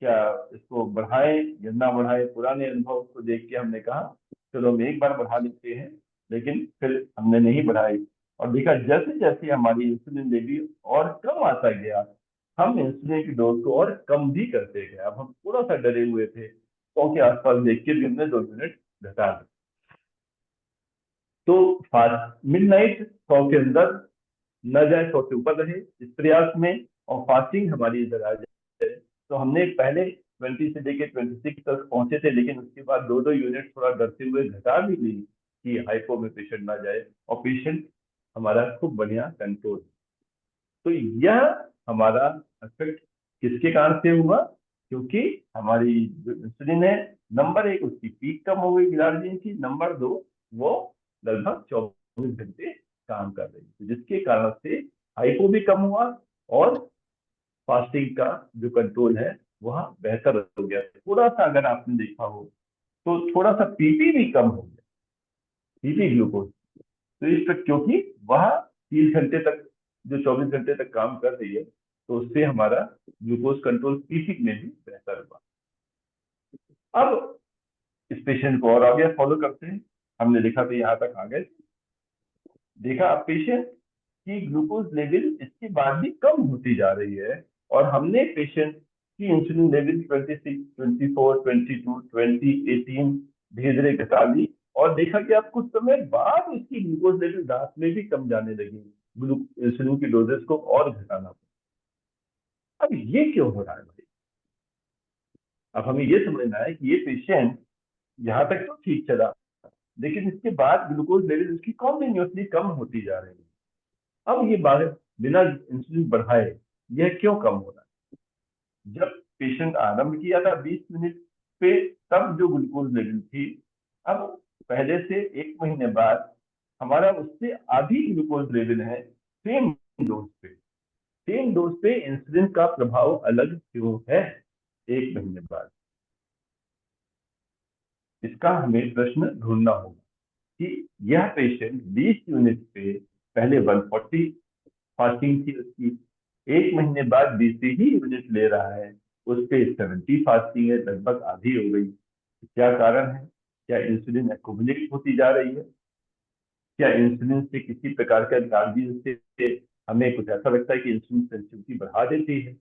S2: क्या इसको बढ़ाएं या ना बढ़ाएं। पुराने अनुभव को देख के हमने कहा चलो हम एक बार बढ़ा लेते हैं, लेकिन फिर हमने नहीं बढ़ाई। और देखा जैसे जैसे हमारी इंसुलिन लेवल और कम आता गया, हम इंसुलिन की डोज को और कम भी करते गए। अब हम थोड़ा सा डरे हुए थे, 100 के आसपास देख के भी हमने 2 यूनिट घटा दी। तो फास्ट मिडनाइट 100 के अंदर न जाए, 100 से ऊपर रहे इस प्रयास में, और फास्टिंग हमारी इधर आ जाए। तो हमने पहले 20 से लेके 26 तक पहुंचे थे, लेकिन उसके बाद 2-2 यूनिट थोड़ा डरते हुए घटा भी दी कि हाइपो में पेशेंट ना जाए, और पेशेंट हमारा खूब बढ़िया कंट्रोल। तो यह हमारा इफेक्ट किसके कारण से हुआ? क्योंकि हमारी जो इंसुलिन है, नंबर 1 उसकी पीक कम हो गई ग्लार्जिन की, नंबर 2 वो लगभग 24 घंटे काम कर रही थी, जिसके कारण से हाइपो भी कम हुआ और फास्टिंग का जो कंट्रोल है वह बेहतर हो गया। थोड़ा सा अगर आपने देखा हो तो थोड़ा सा पीपी भी कम हो गया, पीपी ग्लूकोज। तो इस पर क्योंकि वह 30 घंटे तक, जो 24 घंटे तक काम कर रही है, तो उससे हमारा ग्लूकोज कंट्रोल पीपी में भी बेहतर हुआ। अब इस पेशेंट को और आगे फॉलो करते हैं। हमने देखा तो यहाँ तक आ गए, देखा अब पेशेंट की ग्लूकोज लेवल इसके बाद भी कम होती जा रही है, और हमने पेशेंट की इंसुलिन लेवल 26, 24, 22, 20, 18 धीरे धीरे घटा दी, और देखा कि अब कुछ समय बाद उसकी ग्लूकोज लेवल रात में भी कम जाने लगी। इंसुलिन की डोजेस को और घटाना पड़ा। अब ये क्यों हो रहा है भाई? अब हमें ये समझना है कि ये पेशेंट यहाँ तक तो ठीक चला, लेकिन इसके बाद ग्लूकोज लेवल उसकी कॉन्टिन्यूसली कम होती जा रही है। अब ये बात बिना इंसुलिन बढ़ाए यह क्यों कम हो रहा है? जब पेशेंट आरंभ किया था 20 मिनट पे, तब जो ग्लूकोज लेवल थी, अब पहले से 1 महीने बाद हमारा उससे आधी ग्लूकोज लेवल है। सेम डोज पे, सेम डोज पे इंसुलिन का प्रभाव अलग क्यों है 1 महीने बाद? इसका हमें प्रश्न ढूंढना होगा कि यह पेशेंट 20 यूनिट पे पहले 140 फास्टिंग थी उसकी, 1 महीने बाद 20 ही यूनिट ले रहा है, उस पे 70 फास्टिंग है, लगभग आधी हो गई। क्या कारण है? क्या इंसुलिन एक्युमुलेट होती जा रही है? क्या इंसुलिन से किसी प्रकार का गार्जियन से हमें कुछ ऐसा लगता है कि इंसुलिन सेंसिटिविटी बढ़ा देती है?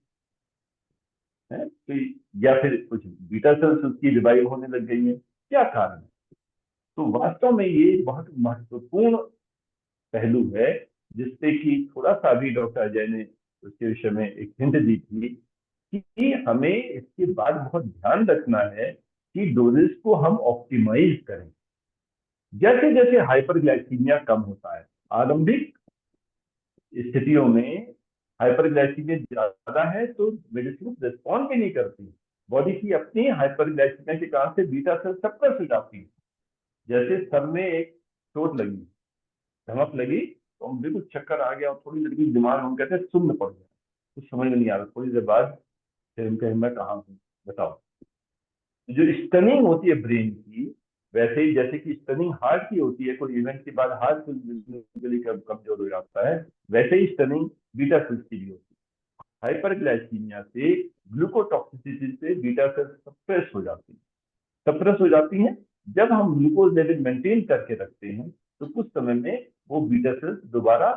S2: तो या फिर कुछ बीटा सेल्स उसकी रिवाइव होने लग गई है? क्या कारण है? तो वास्तव में ये बहुत महत्वपूर्ण पहलू है, जिससे कि थोड़ा सा भी डॉक्टर अजय ने उसके विषय में एक हिंट दी थी कि हमें इसके बाद बहुत ध्यान रखना है कि डोजेस को हम ऑप्टिमाइज करें। जैसे जैसे हाइपरग्लाइसीमिया कम होता है, आरंभिक स्थितियों में हाइपरग्लाइसीमिया ज्यादा है तो मेडिसिन रिस्पॉन्ड भी नहीं करती, बॉडी की अपनी हाइपरग्लाइसीमिया के कारण से बीटा सेल सप्रेस हो जाती है। जैसे सर में एक चोट लगी, धमक लगी, तो हम बिल्कुल चक्कर आ गया और थोड़ी देर की दिमाग, हम कहते हैं सुन्न पड़ गया, कुछ समझ में नहीं आ रहा। थोड़ी देर बाद फिर हम कहें मैं कहाँ हूँ बताओ। जो स्टनिंग होती है ब्रेन की, वैसे ही जैसे कि स्टनिंग हार्ट की होती है, कोई इवेंट के बाद हार्ट फिजिकली कमजोर हो जाता है, वैसे ही स्टनिंग बीटा सेल्स की भी होती है। हाइपरग्लाइसीमिया से, ग्लूकोटॉक्सिसिटी से बीटा सेल्स सप्रेस हो जाती है, सप्रेस हो जाती हैं। जब हम ग्लूकोज लेवल मेंटेन करके रखते हैं, तो कुछ समय में वो बीटा सेल्स दोबारा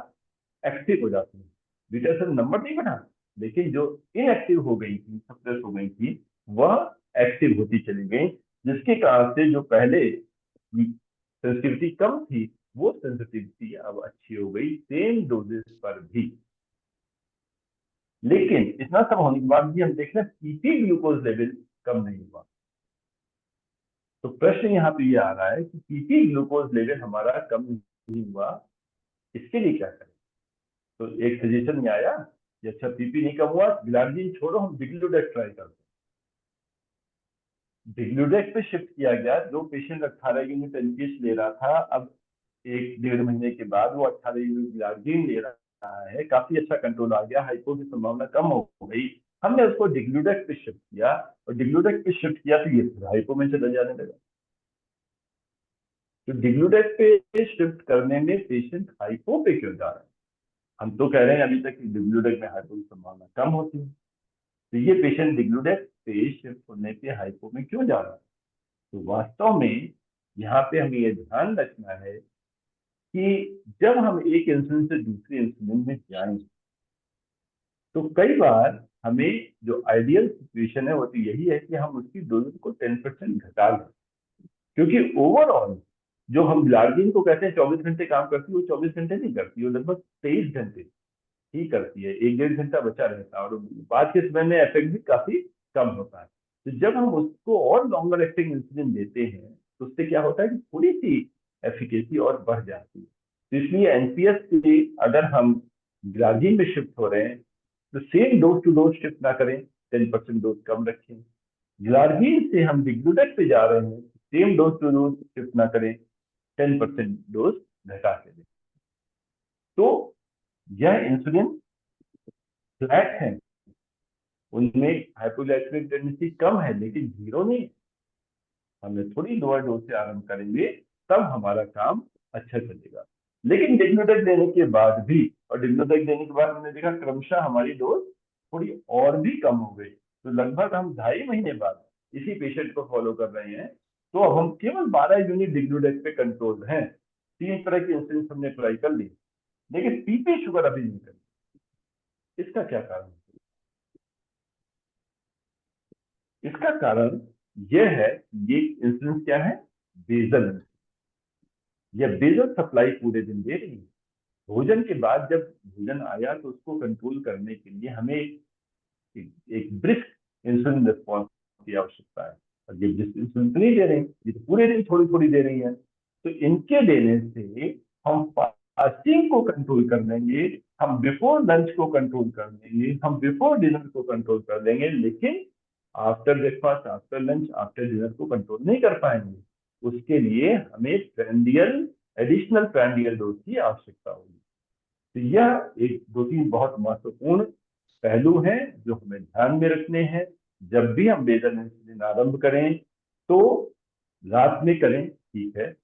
S2: एक्टिव हो जाती हैं। बीटा सेल नंबर नहीं बढ़ा, लेकिन जो इनएक्टिव हो गई थी, सप्रेस हो गई थी, वह एक्टिव होती चली गई, जिसके कारण से जो पहले सेंसिटिविटी कम थी, वो सेंसिटिविटी अब अच्छी हो गई सेम डोजेस पर भी। लेकिन इतना सब होने के बाद भी हम देख रहे हैं पीपी ग्लूकोज लेवल कम नहीं हुआ। तो प्रश्न यहाँ पे ये आ रहा है कि पीपी ग्लूकोज लेवल हमारा कम नहीं हुआ, इसके लिए क्या करें? तो एक सजेशन में आया कि अच्छा पीपी नहीं कम हुआ, ग्लार्जिन छोड़ो, हम डिग्लूडेक ट्राई करते हैं। डिग्लूडेक पे शिफ्ट किया गया। जो पेशेंट 18 यूनिट एनपीएच ले रहा था, अब 1-1.5 महीने के बाद वो 18 यूनिट ग्लार्जिन ले रहा है, काफी अच्छा कंट्रोल आ गया, हाइपो की संभावना कम हो गई। हमने उसको डिग्लूडेक पे शिफ्ट किया, और डिग्लूडेक पे शिफ्ट किया तो ये हाइपो में चला जाने लगा। तो डिग्लूडेक पे शिफ्ट करने में पेशेंट हाइपो पे क्यों जा रहा है? हम तो कह रहे हैं अभी तक कि डिग्लूडेक में हाइपो की संभावना कम होती है, तो ये पेशेंट डिग्लूडेक पे शिफ्ट होने पे हाइपो में क्यों जा रहा है? तो वास्तव में यहाँ पे हमें ये ध्यान रखना है कि जब हम एक इंसुलिन से दूसरे इंसुलिन में जाएंगे, तो कई बार हमें जो आइडियल सिचुएशन है वो तो यही है कि हम उसकी डोज को 10% घटा लें, क्योंकि ओवरऑल जो हम ग्लार्जिन को कहते हैं 24 घंटे काम करती है, वो 24 घंटे नहीं करती, वो लगभग 23 घंटे ही करती है, 1-1.5 घंटा बचा रहता है, और बाद के समय में इफेक्ट भी काफी कम होता है। तो जब हम उसको और लॉन्गर एक्टिंग इंसुलिन देते हैं तो उससे क्या होता है कि थोड़ी सी एफिकेसी और बढ़ जाती है। तो इसलिए एनपीएस से अगर हम ग्लार्जिन में शिफ्ट हो रहे हैं तो same dose to dose shift ना करें, 10% डोज कम रखें। ग्लार्जिन से हम डिग्लूडेट पे जा रहे हैं, same dose to dose shift ना करें, 10% डोज घटा के दें। तो यह इंसुलिन फ्लैट है, उनमें हाइपोग्लाइसेमिक टेंडेंसी कम है लेकिन जीरो नहीं है। हमें थोड़ी लोअर डोज से आरंभ करेंगे तब हमारा काम अच्छा चलेगा। लेकिन डिग्लूटेक देने के बाद भी, और डिग्लूटेक देने के बाद हमने देखा क्रमशः हमारी डोज थोड़ी और भी कम हो गई, तो लगभग हम 2.5 महीने बाद इसी पेशेंट को फॉलो कर रहे हैं, तो अब हम केवल 12 यूनिट डिग्लूटेक पे कंट्रोल हैं। 3 तरह की इंसुलिन हमने अप्लाई कर ली, लेकिन पीपी शुगर अभी नहीं करी। इसका क्या कारण है? इसका कारण यह है, ये इंसुलिन क्या है, बेजल इंसुलिन। यह बेजल सप्लाई पूरे दिन दे रही है। भोजन के बाद जब भोजन आया तो उसको कंट्रोल करने के लिए हमें एक ब्रिस्क इंसुलिन रिस्पॉन्स की आवश्यकता है, और ये ब्रिस्क इंसुलिन तो नहीं दे रही, ये तो पूरे दिन थोड़ी थोड़ी दे रही है। तो इनके देने से हम फास्टिंग को कंट्रोल कर लेंगे, हम बिफोर लंच को कंट्रोल कर लेंगे, हम बिफोर डिनर को कंट्रोल कर लेंगे, लेकिन after breakfast, after lunch, after dinner को कंट्रोल नहीं कर पाएंगे। उसके लिए हमें प्रांडियल, एडिशनल प्रांडियल डोज की आवश्यकता होगी। तो यह एक 2-3 बहुत महत्वपूर्ण पहलू हैं जो हमें ध्यान में रखने हैं। जब भी हम बेजल इंसुलिन आरंभ करें तो रात में करें, ठीक है,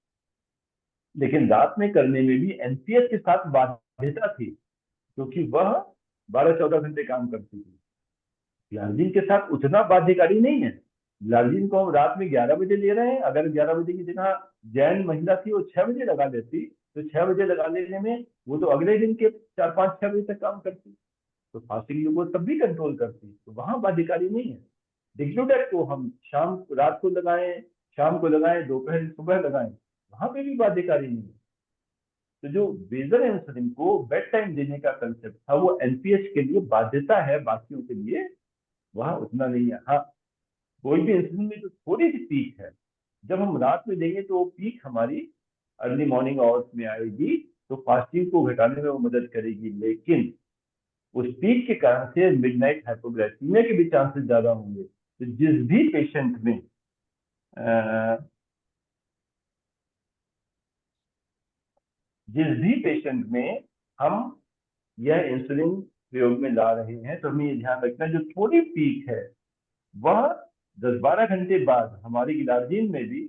S2: लेकिन रात में करने में भी एनपीएस के साथ बाध्यता थी, क्योंकि वह 12-14 घंटे काम करती थी। ग्लार्जिन के साथ उतना बाध्यकारी नहीं है। ग्लार्जिन को हम रात में 11 बजे ले रहे हैं, अगर 11 बजे की जगह जैन महिला थी वो 6 बजे लगा लेती, तो 6 बजे लगा लेने में वो तो अगले दिन के 4-5-6 बजे तक काम करती, तो फास्टिंग ग्लूकोज तब भी कंट्रोल करती, तो वहां बाध्यकारी नहीं है। डिग्लूडेक को हम शाम रात को लगाएं, शाम को लगाएं, दोपहर सुबह लगाएं, वहां पे भी बाध्यकारी नहीं है। तो जो बेजल इंसुलिन को बेड टाइम देने का कंसेप्ट था वो एनपीएच के लिए बाध्यता है, बाकियों के लिए वह उतना नहीं है। हाँ, कोई भी इंसुलिन में जो थोड़ी सी पीक है, जब हम रात में देंगे तो वो पीक हमारी अर्ली मॉर्निंग आवर्स में आएगी, तो फास्टिंग को घटाने में वो मदद करेगी, लेकिन उस पीक के कारण से मिडनाइट हाइपोग्लाइसीमिया के भी चांसेस ज्यादा होंगे। तो जिस भी पेशेंट में हम यह इंसुलिन प्रयोग में ला रहे हैं, तो हमें ये ध्यान रखना है जो थोड़ी पीक है वह 10-12 घंटे बाद हमारी ग्लार्जिन में भी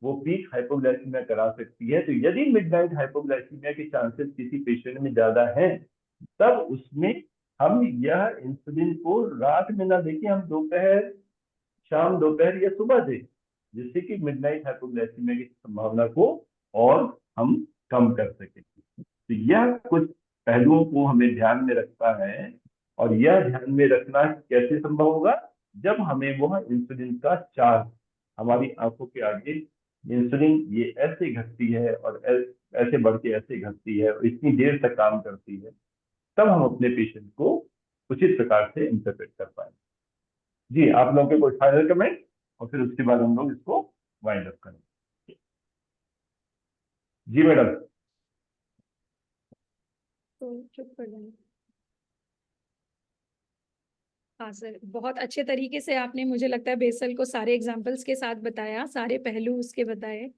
S2: वो पीक हाइपोग्लाइसीमिया करा सकती है। तो यदि मिडनाइट हाइपोग्लाइसीमिया के चांसेस किसी पेशेंट में ज्यादा हैं, तब उसमें हम यह इंसुलिन को रात में ना देके हम दोपहर, शाम, दोपहर या सुबह दें, जिससे कि मिडनाइट हाइपोग्लाइसीमिया की संभावना को और हम कम कर सकें। तो यह कुछ पहलुओं को हमें ध्यान में रखता है, और यह ध्यान में रखना कैसे संभव होगा, जब हमें वह इंसुलिन का चार्ज हमारी आंखों के आगे, इंसुलिन ये ऐसे घटती है और ऐसे बढ़ के ऐसे घटती है और इतनी देर तक काम करती है, तब हम अपने पेशेंट को उचित प्रकार से इंटरप्रेट कर पाएंगे। जी, आप लोगों के कोई फाइनल कमेंट, और फिर उसके बाद हम लोग इसको वाइंड अप करेंगे। जी मैडम।
S4: तो चुप कर जाना। हाँ सर, बहुत अच्छे तरीके से आपने, मुझे लगता है, बेसल को सारे एग्जाम्पल्स के साथ बताया, सारे पहलू उसके बताए।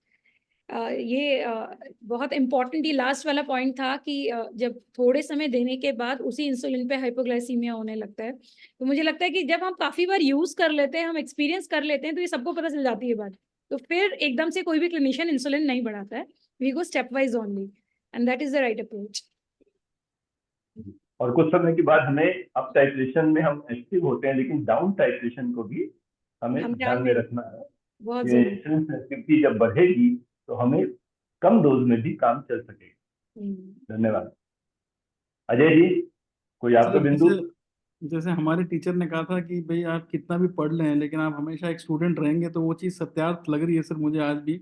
S4: बहुत इम्पोर्टेंट, ये लास्ट वाला पॉइंट था कि जब थोड़े समय देने के बाद उसी इंसुलिन पे हाइपोग्लाइसीमिया होने लगता है, तो मुझे लगता है कि जब हम काफी बार यूज कर लेते हैं, हम एक्सपीरियंस कर लेते हैं, तो ये सबको पता चल जाती है बात, तो फिर एकदम से कोई भी क्लिनिशियन इंसुलिन नहीं बढ़ाता है। We go step wise only, and that is the right approach.
S2: और कुछ समय के बाद हमें अप टाइट्रेशन में हम एक्टिव होते हैं, लेकिन डाउन टाइट्रेशन को भी हमें
S4: हम
S2: ध्यान में रखना है
S4: बहुत
S2: कि
S4: जरूरी।
S2: इंसुलिन सेंसिटिविटी जब बढ़ेगी तो हमें कम डोज में भी काम चल सकेगा। धन्यवाद। अजय जी, कोई आपका
S5: सर
S2: बिंदु?
S5: जैसे जैसे हमारे टीचर ने कहा था कि भाई आप कितना भी पढ़ लें लेकिन आप हमेशा एक स्टूडेंट रहेंगे, तो वो चीज़ सत्यार्थ लग रही है सर मुझे आज भी,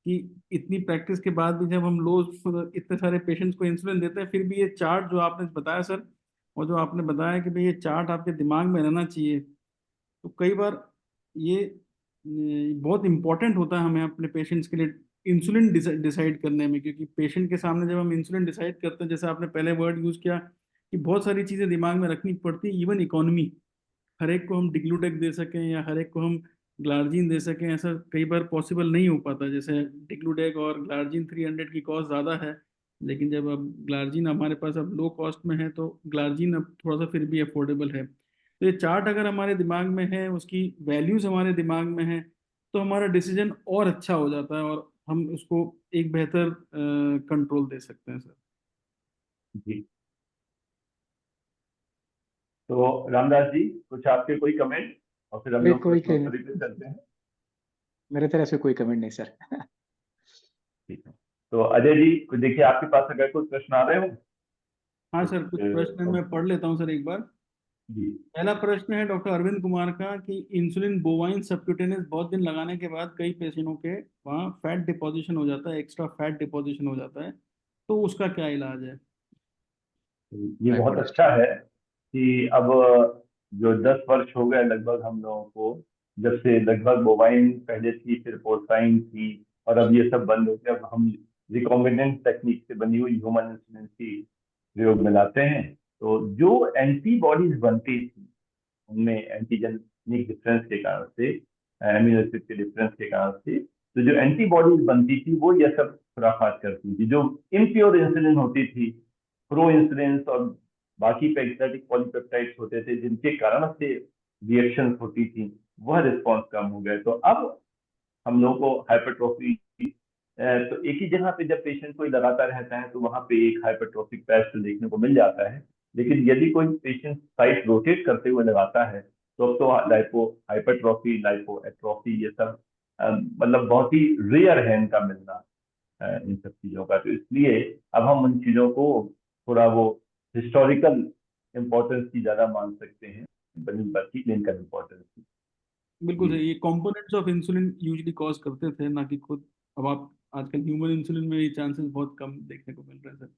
S5: कि इतनी प्रैक्टिस के बाद भी जब हम लोग इतने सारे पेशेंट्स को इंसुलिन देते हैं, फिर भी ये चार्ट जो आपने बताया सर, और जो आपने बताया कि भाई ये चार्ट आपके दिमाग में रहना चाहिए, तो कई बार ये बहुत इंपॉर्टेंट होता है हमें अपने पेशेंट्स के लिए इंसुलिन डिसाइड करने में, क्योंकि पेशेंट के सामने जब हम इंसुलिन डिसाइड करते हैं, जैसे आपने पहले वर्ड यूज किया कि बहुत सारी चीज़ें दिमाग में रखनी पड़ती है, इवन इकोनॉमी, हर एक को हम डिग्लूटेक दे सकें या हर एक को हम ग्लार्जिन दे सकें, ऐसा कई बार पॉसिबल नहीं हो पाता। जैसे डिग्लूटेक और ग्लार्जिन 300 की कॉस्ट ज़्यादा है, लेकिन जब अब ग्लार्जिन हमारे पास अब लो कॉस्ट में है तो ग्लार्जिन अब थोड़ा सा फिर भी अफोर्डेबल है। तो ये चार्ट अगर हमारे दिमाग में है, उसकी वैल्यूज हमारे दिमाग में है, तो हमारा डिसीजन और अच्छा हो जाता है और हम उसको एक बेहतर कंट्रोल दे सकते हैं सर।
S2: जी, तो रामदास जी, कुछ आपके कोई कमेंट, और फिर हम लोग
S3: कोई
S2: प्रश्नोत्तरी पे चलते हैं।
S3: मेरे तरफ से कोई कमेंट नहीं सर।
S2: ठीक है, तो अजय जी, कुछ देखिए आपके पास अगर कोई प्रश्न आ रहे हो
S5: हाँ
S2: कुछ
S5: सर, कुछ प्रश्न मैं पढ़ लेता हूँ सर एक बार।
S2: जी।
S5: पहला प्रश्न है डॉक्टर अरविंद कुमार का कि इंसुलिन बोवाइन सबक्यूटेनियस बहुत दिन लगाने के बाद कई पेशेंटों के वहाँ फैट डिपोजिशन हो जाता है, एक्स्ट्रा फैट डिपोजिशन हो जाता है, तो उसका क्या इलाज है?
S2: ये बहुत अच्छा है कि अब जो 10 वर्ष हो गए लगभग हम लोगों को, जब से लगभग बोवाइन पहले थी, फिर पोर्साइन थी, और अब ये सब बंद हो गया। अब हम रिकॉम्बिनेंट टेक्निक से बनी हुई ह्यूमन इंसुलिन की प्रयोग में लाते हैं। तो जो एंटीबॉडीज बनती थी उनमें एंटीजेनिक डिफरेंस के कारण से, एमिनो एसिड के डिफरेंस के कारण से, तो जो एंटीबॉडीज बनती थी वो ये सब खुराफात करती थी। जो इम्प्योर इंसुलिन होती थी, प्रो इंसुलिन और बाकी पेप्टाइडिक पॉलीपेप्टाइड्स होते थे जिनके कारण से रिएक्शन होती थी, वह रिस्पॉन्स कम हो गए। तो अब हम लोग को हाइपरट्रोफी, तो एक ही जगह पे जब पेशेंट कोई लगाता रहता है तो वहां पे एक हाइपरट्रोफिक पैच देखने को मिल जाता है। लेकिन यदि कोई पेशेंट साइट रोटेट करते हुए लगाता है तो अब तो लाइपो हाइपरट्रोफी, लाइपो एट्रोफी, ये सब मतलब बहुत ही रेयर है इनका मिलना, इन सब चीजों का। तो इसलिए अब हम उन चीजों को थोड़ा वो हिस्टोरिकल इम्पोर्टेंस की ज्यादा मान सकते हैं बल्कि क्लिनिकल इम्पोर्टेंस की।
S5: बिल्कुल
S2: जी।
S5: सही, ये components of insulin usually cause करते थे, ना कि खुद। अब आप आजकल ह्यूमन इंसुलिन में ये चांसेस बहुत कम देखने को मिल रहे हैं सर।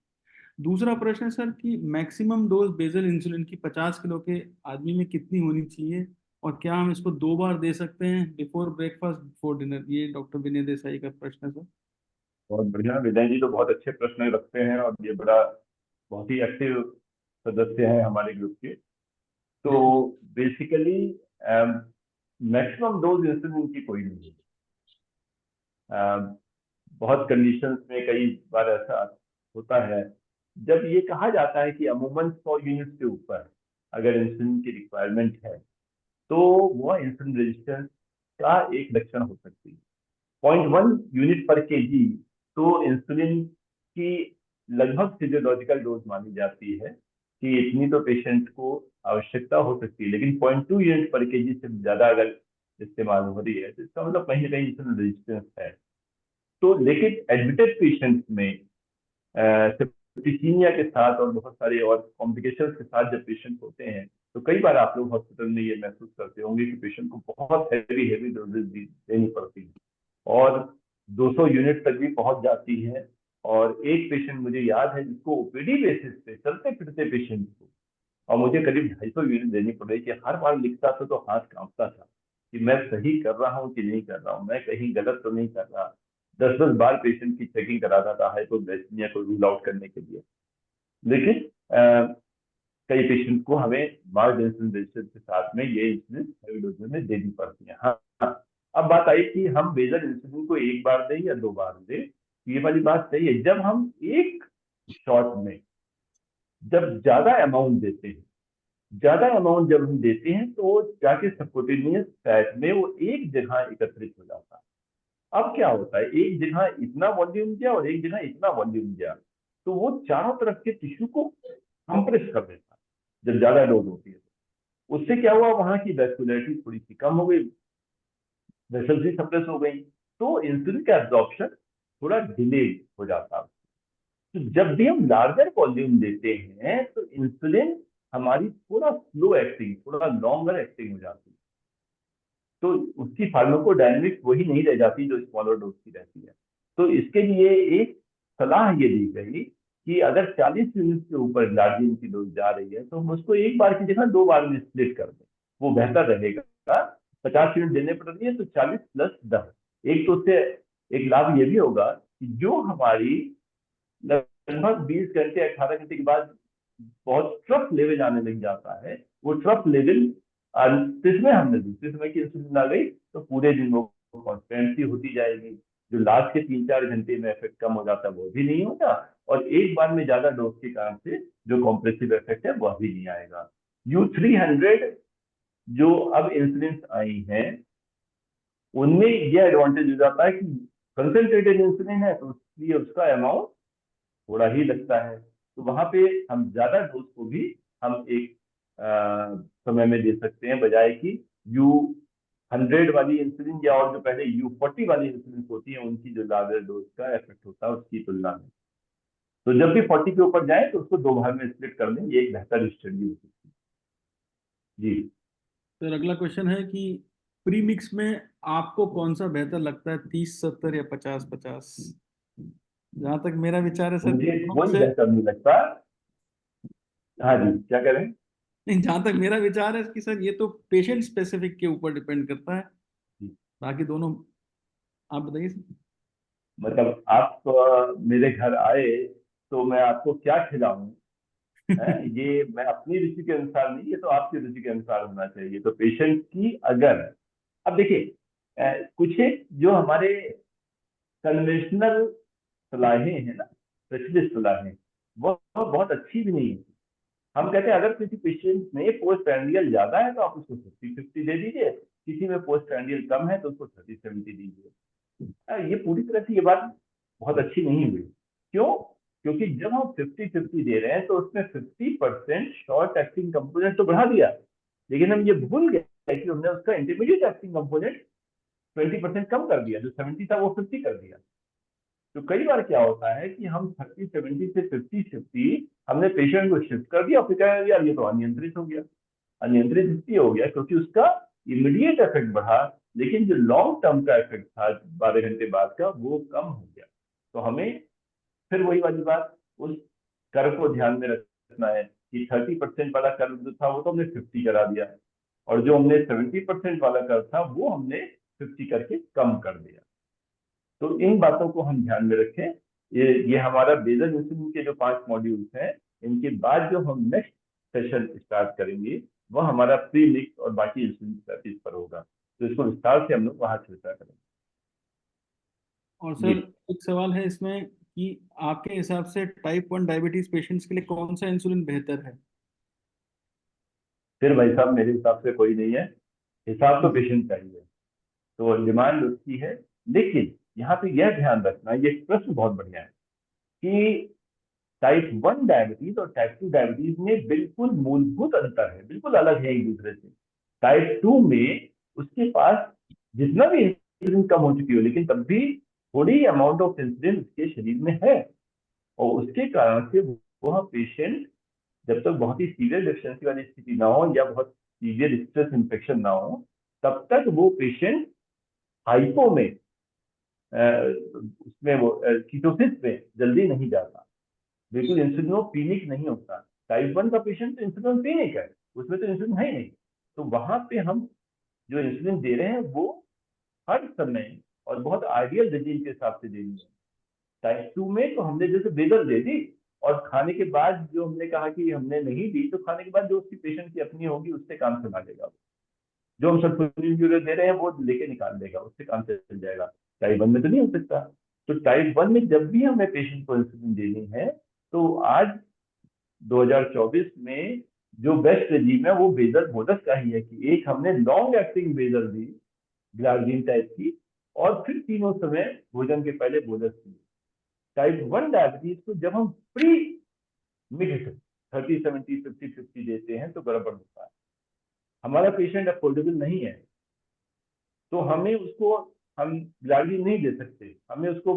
S5: दूसरा प्रश्न है सर कि मैक्सिमम डोज बेसल इंसुलिन की 50 किलो के आदमी में कितनी होनी चाहिए, और क्या हम इसको 2 बार दे सकते हैं, बिफोर ब्रेकफास्ट बिफोर डिनर? ये डॉक्टर विनय देसाई का प्रश्न है सर।
S2: बहुत बढ़िया, विनय जी तो बहुत अच्छे प्रश्न रखते हैं और ये बड़ा बहुत ही एक्टिव सदस्य हैं हमारे ग्रुप के। तो बेसिकली मैक्सिमम डोज इंसुलिन की कोई नहीं है। बहुत कंडीशंस में कई बार ऐसा होता है जब ये कहा जाता है कि अमूमन 100 यूनिट से ऊपर अगर इंसुलिन की रिक्वायरमेंट है तो वह इंसुलिन रेजिस्टेंस का एक लक्षण हो सकती है। 0.1 यूनिट पर केजी तो इंसुलिन की लगभग फिजियोलॉजिकल डोज मानी जाती है कि इतनी तो पेशेंट को आवश्यकता हो सकती है। लेकिन 0.2 यूनिट पर केजी से ज्यादा अगर इस्तेमाल हो रही है तो इसका मतलब कहीं ना कहीं इंसुलिन रेजिस्टेंस है। तो लेकिन एडमिटेड पेशेंट्स में सिप्टीसीमिया के साथ और बहुत सारे और कॉम्प्लिकेशंस के साथ जब पेशेंट होते हैं तो कई बार आप लोग हॉस्पिटल में ये महसूस करते होंगे कि पेशेंट को बहुत हैवी डोजेज देनी पड़ती है और 200 यूनिट तक भी पहुंच जाती है। और एक पेशेंट मुझे याद है जिसको ओपीडी बेसिस पे चलते फिरते पेशेंट को, और मुझे करीब 250 यूनिट देनी पड़ रही थी। हर बार लिखता था तो हाथ कांपता था कि मैं सही कर रहा हूँ कि नहीं कर रहा हूँ, मैं कहीं गलत तो नहीं कर रहा। 10-10 बार पेशेंट की चेकिंग कराता था हाइपोग्लाइसीमिया को रूल आउट करने के लिए। लेकिन कई पेशेंट को हमें मार्ग इंसुलिन रेजिस्टेंस के साथ में ये इंसुलिन हैवी डोज में देनी पड़ती है। हाँ, अब बात आई कि हम बेसल इंसुलिन को 1 बार दें या 2 बार दें। ये वाली बात सही है। जब हम एक शॉट में जब ज्यादा अमाउंट देते हैं, ज्यादा अमाउंट जब हम देते हैं तो जाके सबक्यूटेनियस फैट में वो एक जगह एकत्रित हो जाता है। अब क्या होता है, एक जगह इतना वॉल्यूम गया और एक जगह इतना वॉल्यूम गया, तो वो चारों तरफ के टिश्यू को कंप्रेस कर देता है जब ज्यादा डोज होती है। उससे क्या हुआ, वहां की वैस्कुलरिटी थोड़ी सी कम हो गई, वेसल्स भी सप्रेस हो गई, तो इंसुलिन का एब्जॉर्प्शन थोड़ा डिले हो जाता है। तो जब भी हम लार्जर वॉल्यूम देते हैं तो इंसुलिन हमारी थोड़ा स्लो एक्टिंग, थोड़ा लॉन्गर एक्टिंग हो जाती है, तो उसकी फार्माकोडायनेमिक्स वही नहीं रह जाती जो स्मॉलर डोज की रहती है। तो इसके लिए एक सलाह ये दी गई कि अगर 40 यूनिट के ऊपर ग्लार्जिन की डोज जा रही है तो हम उसको एक बार की जगह 2 बार में स्प्लिट कर दें, वो बेहतर रहेगा। 50 यूनिट देने पड़ रही है तो 40 + 10। एक तो उससे एक लाभ ये भी होगा कि जो हमारी लगभग 20 घंटे 18 घंटे के बाद बहुत ट्रफ लेवल आने लग जाता है, वो ट्रफ लेवल जिसमें हमने दूसरे समय की इंसुलिन आ गई तो पूरे दिन वो कॉन्स्टेंसी होती जाएगी। जो लास्ट के 3-4 घंटे में इफेक्ट कम हो जाता है वो भी नहीं होगा, और एक बार में ज्यादा डोज के कारण से जो कॉम्प्रेसिव इफेक्ट है वह भी नहीं आएगा। U300 जो अब इंसुलिन आई हैं उनमें यह एडवांटेज हो जाता है कि कंसंट्रेटेड इंसुलिन है तो इसलिए उसका अमाउंट थोड़ा ही लगता है, तो वहां पे हम ज्यादा डोज को भी हम एक समय में दे सकते हैं, बजाय कि U100 वाली इंसुलिन या और जो पहले U40 वाली इंसुलिन होती है उनकी जो लार्जर डोज का इफेक्ट होता है उसकी तुलना में। तो जब भी 40 के ऊपर जाए तो उसको 2 भाग में स्प्लिट कर दें, ये एक बेहतर स्ट्रेटजी हो सकती है। जी
S5: सर अगला क्वेश्चन है कि प्री मिक्स में आपको कौन सा बेहतर लगता है, 30-70 या 50-50? जहां तक मेरा विचार है सर,
S2: मुझे
S5: दोनों में
S2: कोई
S5: से
S2: बेहतर नहीं लगता। हाँ जी, क्या करें?
S5: नहीं, जहां तक मेरा विचार है कि सर ये तो पेशेंट स्पेसिफिक के ऊपर डिपेंड करता है, बाकी दोनों आप बताइए सर।
S2: मतलब आप मेरे घर आए तो मैं आपको क्या खिलाऊं है, ये मैं अपनी रुचि के अनुसार नहीं, ये तो आपकी रुचि के अनुसार होना चाहिए। तो पेशेंट की अगर, अब देखिए कुछ एक जो हमारे कन्वेंशनल सलाहें हैं ना, प्रचलित सलाहें, वो बहुत अच्छी भी नहीं है। हम कहते हैं अगर किसी पेशेंट में पोस्ट पैरंडियल ज्यादा है तो आप उसको 50-50 दे दीजिए, किसी में पोस्ट पैरंडियल कम है तो उसको 30-70 दीजिए। ये पूरी तरह से ये बात बहुत अच्छी नहीं हुई। क्यों? क्योंकि जब हम 50-50 दे रहे हैं तो उसमें 50% शॉर्ट एक्टिंग कंपोनेंट तो बढ़ा दिया, लेकिन हम ये भूल गए कि हमने उसका इंटरमीडिएट एक्टिंग कंपोनेंट 20% कम कर दिया, जो 70 था वो 50 कर दिया। तो कई बार क्या होता है कि हम 30-70 से 50-50 हमने पेशेंट को शिफ्ट कर दिया, फिर कह यार ये तो अनियंत्रित हो गया। अनियंत्रित इसलिए हो गया क्योंकि उसका इमीडिएट इफेक्ट बढ़ा, लेकिन जो लॉन्ग टर्म का इफेक्ट था 12 घंटे बाद का वो कम हो गया। तो हमें फिर वही वाली बात, उस कर्व को ध्यान में रखना है कि 30% वाला कर्व जो था वो तो हमने 50 करा दिया, और जो हमने 70% वाला कर्व था वो हमने 50 करके कम कर दिया। तो इन बातों को हम ध्यान में रखें। ये हमारा बेसल इंसुलिन के जो 5 मॉड्यूल्स हैं, इनके बाद जो हम नेक्स्ट सेशन स्टार्ट करेंगे वह हमारा प्री मिक्स और बाकी इंसुलिन थेरेपीज पर होगा, तो इसको विस्तार से हम लोग वहां चर्चा करेंगे।
S5: और
S2: जी
S5: सर एक सवाल है इसमें कि आपके हिसाब से टाइप 1 डायबिटीज पेशेंट्स के लिए कौन सा इंसुलिन बेहतर है?
S2: फिर भाई साहब मेरे हिसाब से कोई नहीं है, हिसाब तो पेशेंट का ही है, तो डिमांड उसकी है। लेकिन यहाँ पे यह ध्यान रखना, ये प्रश्न बहुत बढ़िया है कि टाइप 1 डायबिटीज और टाइप 2 डायबिटीज में बिल्कुल मूलभूत अंतर है, बिल्कुल अलग है एक दूसरे से। टाइप 2 में उसके पास जितना भी इंसुलिन कम हो चुकी हो, लेकिन तब भी थोड़ी अमाउंट ऑफ इंसुलिन उसके शरीर में है, और उसके कारण से वह पेशेंट जब तक बहुत ही सीवियर डेफिशिएंसी वाली स्थिति ना हो या बहुत सीवियर स्ट्रेस इन्फेक्शन ना हो, तब तक वो पेशेंट हाइपो में उसमें वो कीटोसिस में जल्दी नहीं जाता, बिल्कुल इंसुलिनोपीनिक नहीं होता। टाइप 1 का पेशेंट तो इंसुलिनोपीनिक है, उसमें तो इंसुलिन है ही नहीं। तो वहां पे हम जो इंसुलिन दे रहे हैं वो हर समय और बहुत आइडियल रेजिम के हिसाब से देनी है। टाइप 2 में तो हमने जैसे बेगल दे दी, और खाने के बाद जो हमने कहा कि हमने नहीं दी, तो खाने के बाद जो उसकी पेशेंट की अपनी होगी उससे काम चला लेगा। जो हम सल्फोनिल यूरिया दे रहे हैं वो लेके निकाल देगा, उससे काम चल जाएगा। टाइप 1 में तो नहीं हो सकता। तो टाइप 1 में जब भी हमें पेशेंट को इंसुलिन देनी है तो आज 2024 में जो बेस्ट रेजीम है वो बेजल बोनस का ही है कि एक हमने लॉन्ग एक्टिंग बेजल दी ग्लार्जिन टाइप की, और फिर तीनों समय भोजन के पहले बोनस दी। टाइप 1 डायबिटीज को जब हम प्री मिक्स 30-70-50-50 देते हैं तो गड़बड़ होता है। हमारा पेशेंट अफोर्डेबल नहीं है तो हमें उसको हम ग्लार्जिन नहीं दे सकते, हमें उसको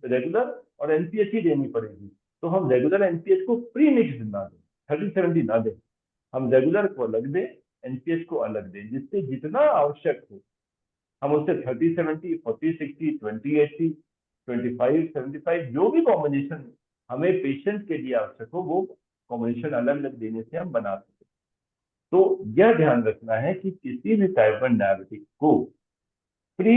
S2: रेगुलर और एनपीएच ही देनी पड़ेगी। तो हम रेगुलर एनपीएच को प्री मिक्स ना दें, 30-70 ना दें, हम रेगुलर को अलग दें, एनपीएस को अलग दें, जिससे जितना आवश्यक हो हम उससे 30-70, 40-60, 20-80, 25-75 जो भी कॉम्बिनेशन हमें पेशेंट के लिए आवश्यक हो वो कॉम्बिनेशन अलग अलग देने से हम बना सकते हैं। तो यह ध्यान रखना है कि किसी भी टाइप 1 डायबिटिक को प्री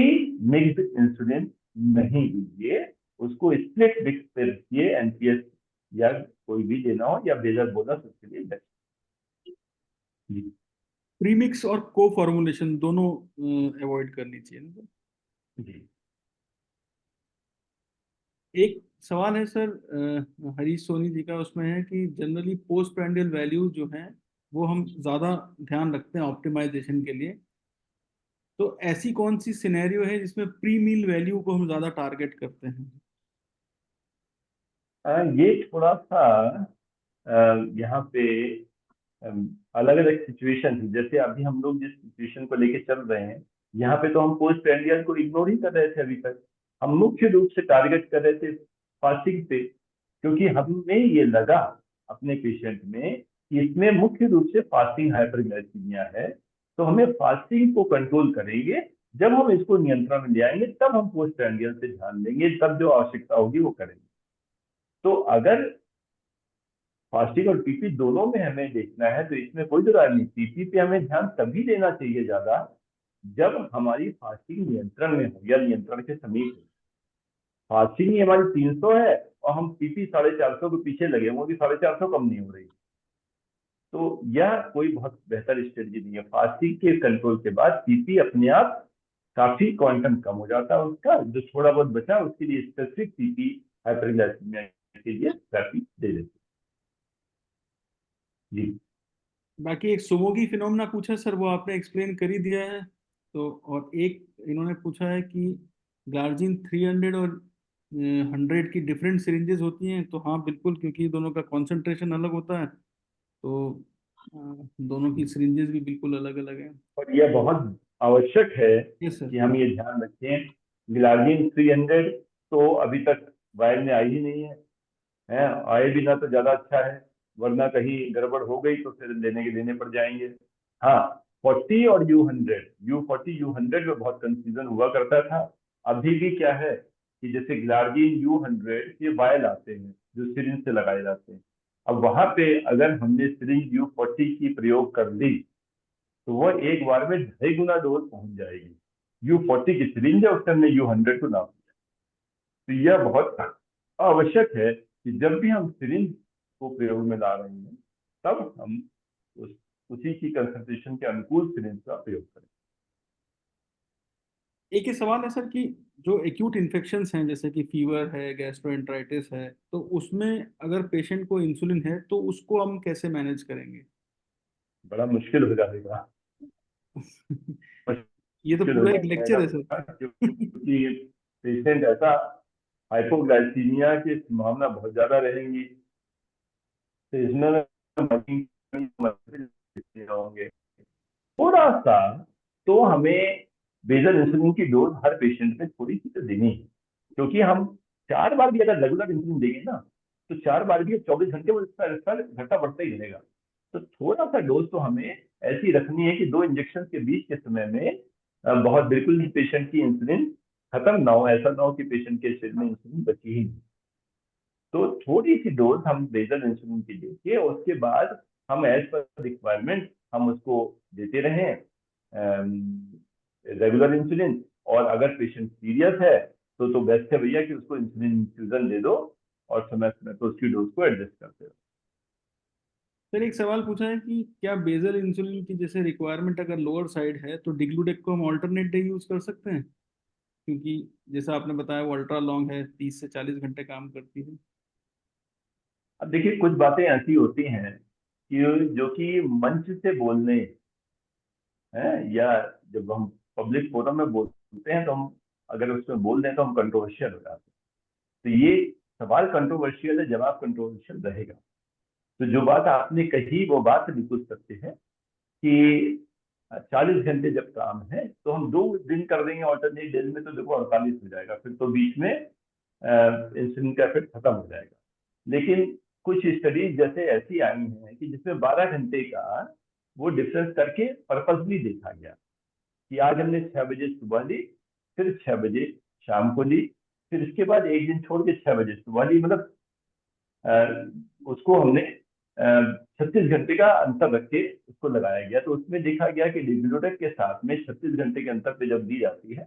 S2: मिक्स्ड इंसुलिन नहीं दीजिए, उसको स्प्लिट मिक्स पे रखिए, एनपीएस या कोई भी देना हो या बेजल बोनस उसके लिए बेस्ट। जी
S5: प्रीमिक्स और को फॉर्मुलेशन दोनों अवॉइड करनी चाहिए ना सर?
S2: जी।
S5: एक सवाल है सर, हरीश सोनी जी का, उसमें है कि जनरली पोस्ट प्रैंडियल वैल्यू जो है वो हम ज़्यादा ध्यान रखते हैं ऑप्टिमाइजेशन के लिए, तो ऐसी कौन सी सिनेरियो है जिसमें प्री मील वैल्यू को हम ज़्यादा टारगेट करते हैं?
S2: ये थोड़ा सा यहाँ पे अलग अलग सिचुएशन है। जैसे अभी हम लोग जिस सिचुएशन को लेके चल रहे हैं, यहाँ पे तो हम पोस्ट प्रैंडियल को इग्नोर ही कर रहे थे अभी तक। हम मुख्य रूप से टारगेट कर रहे थे फास्टिंग पे, क्योंकि हमें ये लगा अपने पेशेंट में कि इसमें मुख्य रूप से फास्टिंग हाइपरग्लाइसीमिया है, तो हमें फास्टिंग को कंट्रोल करेंगे। जब हम इसको नियंत्रण में ले आएंगे तब हम पोस्ट प्रैंडियल से ध्यान देंगे, तब जो आवश्यकता होगी वो करेंगे। तो अगर फास्टिंग और पीपी दोनों में हमें देखना है तो इसमें कोई दो राय नहीं, पीपी पे हमें ध्यान तभी देना चाहिए ज्यादा जब हमारी फास्टिंग नियंत्रण में हो या नियंत्रण के समीप हो। फास्टिंग ही हमारी 300 है और हम पीपी 450 के पीछे लगे, वो भी 450 कम नहीं हो रही, तो यह कोई बहुत बेहतर स्ट्रेटजी नहीं है। फास्टिंग के कंट्रोल के बाद पीपी अपने आप काफी क्वांटम कम हो जाता है उसका, जो थोड़ा बहुत बचा उसके लिए स्पेसिफिक पीपी हाइपरग्लाइसीमिया के लिए थेरेपी दे देते जी।
S5: बाकी एक सुमोगी फिनोमेना पूछा सर, वो आपने एक्सप्लेन कर ही दिया है। तो और एक इन्होंने पूछा है कि गार्जिन 300 और 100 की डिफरेंट सिरिंजेस होती हैं, तो हाँ बिल्कुल, क्योंकि दोनों का कॉन्सेंट्रेशन अलग होता है, तो दोनों की सिरिंजेस भी बिल्कुल अलग अलग हैं।
S2: और यह बहुत आवश्यक है
S5: यस सर।
S2: कि हम ये ध्यान रखें, ग्लार्जिन 300 तो अभी तक वायर में आई ही नहीं है, आए भी ना तो ज्यादा अच्छा है, वरना कहीं गड़बड़ हो गई तो फिर लेने पड़ जाएंगे। हाँ, 40 और U40 U100 में बहुत कंफ्यूजन हुआ करता था। अभी भी क्या है कि जैसे ग्लार्जिन U100 के वायल आते हैं जो सिरिंज से लगाए जाते हैं, अब वहां पे अगर हमने सिरिंज U40 की प्रयोग कर दी तो वह एक बार में 2.5 गुना डोज पहुंच जाएगी। U40 की सिरिंज है, उससे हमने U100 को नाप दिया। तो यह बहुत आवश्यक है कि जब भी हम सिरिंज को प्रयोग में ला रहे हैं तब हम उसी की कंसंट्रेशन के अनुकूल सिरिंज का प्रयोग करें।
S5: एक ही सवाल है सर कि जो एक्यूट इन्फेक्शंस हैं, जैसे कि फीवर है, गैस्ट्रोएंटराइटिस है, तो उसमें अगर पेशेंट को इंसुलिन है तो उसको हम कैसे मैनेज करेंगे?
S2: बड़ा मुश्किल हो जाएगा
S5: ये तो
S2: मुश्किल हो
S5: पूरा एक लेक्चर
S2: जाएगा,
S5: है सर।
S2: क्योंकि पेशेंट ऐसा हाइपोग्लाइसीमिया की संभावना बहुत ज्यादा रहेंगी, तो इसमें होंगे थोड़ा सा। तो हमें बेसल इंसुलिन की डोज हर पेशेंट में थोड़ी सी तो देनी है, क्योंकि हम 4 बार भी अगर रेगुलर इंसुलिन देंगे ना तो 4 बार भी 24 घंटे में इसका घटा बढ़ता ही रहेगा। तो थोड़ा सा डोज तो हमें ऐसी रखनी है कि 2 इंजेक्शन के बीच के समय में बहुत बिल्कुल ही पेशेंट की इंसुलिन खत्म ना हो, ऐसा ना हो कि पेशेंट के शरीर में इंसुलिन बची ही नहीं। तो थोड़ी सी डोज हम बेसल इंसुलिन की देके उसके बाद हम एज पर रिक्वायरमेंट हम उसको देते रहें रेगुलर इंसुलिन। और अगर पेशेंट सीरियस है तो बेस्ट है भैया कि उसको इंसुलिन इन्फ्यूजन दे दो और समय समय पर उसकी डोज को एडजस्ट करते रहो।
S5: सर एक सवाल पूछा है कि क्या बेसल इंसुलिन की जैसे रिक्वायरमेंट अगर लोअर साइड है तो डिग्लूडेक को हम ऑल्टरनेट डे यूज कर सकते हैं, क्योंकि जैसा आपने बताया वो अल्ट्रा लॉन्ग है, 30 से 40 घंटे काम करती है।
S2: अब देखिए कुछ बातें ऐसी होती हैं कि जो कि मंच से बोलने हैं या जब हम पब्लिक फोरम में बोलते हैं तो हम अगर उसमें बोल दें तो हम कंट्रोवर्शियल हो जाते हैं। तो ये सवाल कंट्रोवर्शियल है, जवाब कंट्रोवर्शियल रहेगा। तो जो बात आपने कही वो बात बिल्कुल सत्य है कि 40 घंटे जब काम है तो हम 2 दिन कर देंगे ऑल्टरनेट डेज में तो देखो 48 हो जाएगा, फिर तो बीच में इंसुलिन का इफेक्ट खत्म हो जाएगा। लेकिन कुछ स्टडीज जैसे ऐसी आई हैं कि जिसमें 12 घंटे का वो डिफरेंस करके पर्पसली देखा गया कि आज हमने 6 बजे सुबह ली, फिर 6 बजे शाम को ली, फिर इसके बाद एक दिन छोड़ के 6 बजे सुबह ली, मतलब उसको हमने 36 घंटे का अंतर रख के उसको लगाया गया। तो उसमें देखा गया कि डिग्लूटेक के साथ में 36 घंटे के अंतर पे जब दी जाती है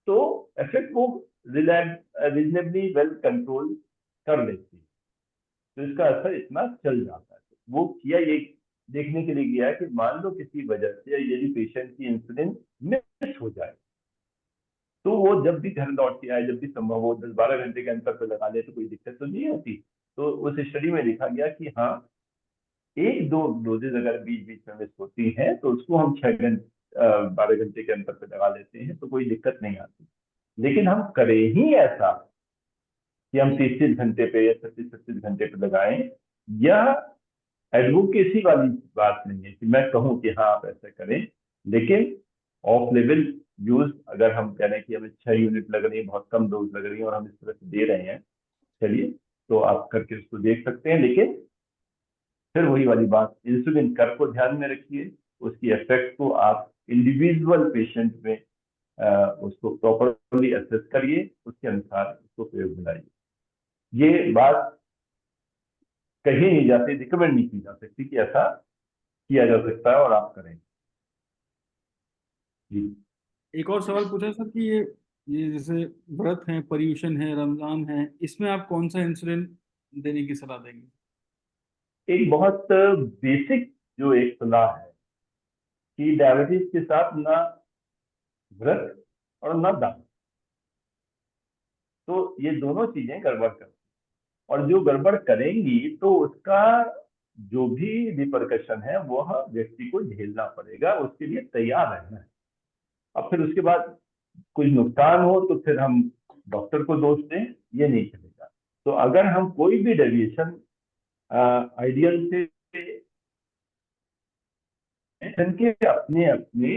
S2: तो इफेक्ट वो रीजनेबली वेल कंट्रोल कर लेती है, तो इसका असर इतना चल जाता है। वो किया ये देखने के लिए गया कि मान लो किसी वजह से यदि पेशेंट की इंसुलिन मिस हो जाए तो वो जब भी घर लौट के आए, जब भी संभव हो 10-12 घंटे के अंतर पे लगा ले तो कोई दिक्कत तो नहीं होती। तो उस स्टडी में देखा गया कि हाँ, 1-2 डोजेज अगर बीच बीच में मिस होती हैं तो उसको हम 12 घंटे के अंतर पे लगा लेते हैं तो कोई दिक्कत नहीं आती। लेकिन हम करें ही ऐसा कि हम 30 घंटे पे या 36 घंटे पे लगाएं, या एडवोकेसी वाली बात नहीं है कि मैं कहूं कि हाँ आप ऐसा करें, लेकिन ऑफ लेवल यूज अगर हम कह रहे हैं कि हमें 6 यूनिट लग रही है, बहुत कम डोज लग रही है और हम इस तरह से दे रहे हैं, चलिए तो आप करके उसको देख सकते हैं। लेकिन फिर वही वाली बात, इंसुलिन कर को ध्यान में रखिए, उसकी इफेक्ट को आप इंडिविजुअल पेशेंट में उसको प्रॉपरली असेस करिए, उसके अनुसार उसको प्रयोग में लाइए। ये बात कहीं नहीं जाती, रिकमेंड नहीं की जा सकती कि ऐसा किया जा सकता है और आप करें जी।
S5: एक और सवाल पूछा सर कि ये जैसे व्रत है, पर्यूषण है, रमजान है, इसमें आप कौन सा इंसुलिन देने की सलाह देंगे?
S2: एक बहुत बेसिक जो एक सलाह है कि डायबिटीज के साथ ना व्रत और ना दान, तो ये दोनों चीजें गड़बड़ कर, और जो गड़बड़ करेंगी तो उसका जो भी रिपरकशन है वह व्यक्ति को झेलना पड़ेगा, उसके लिए तैयार रहना है। अब फिर उसके बाद कुछ नुकसान हो तो फिर हम डॉक्टर को दोष दें, ये नहीं चलेगा। तो अगर हम कोई भी डेविएशन आइडियल से के अपने अपने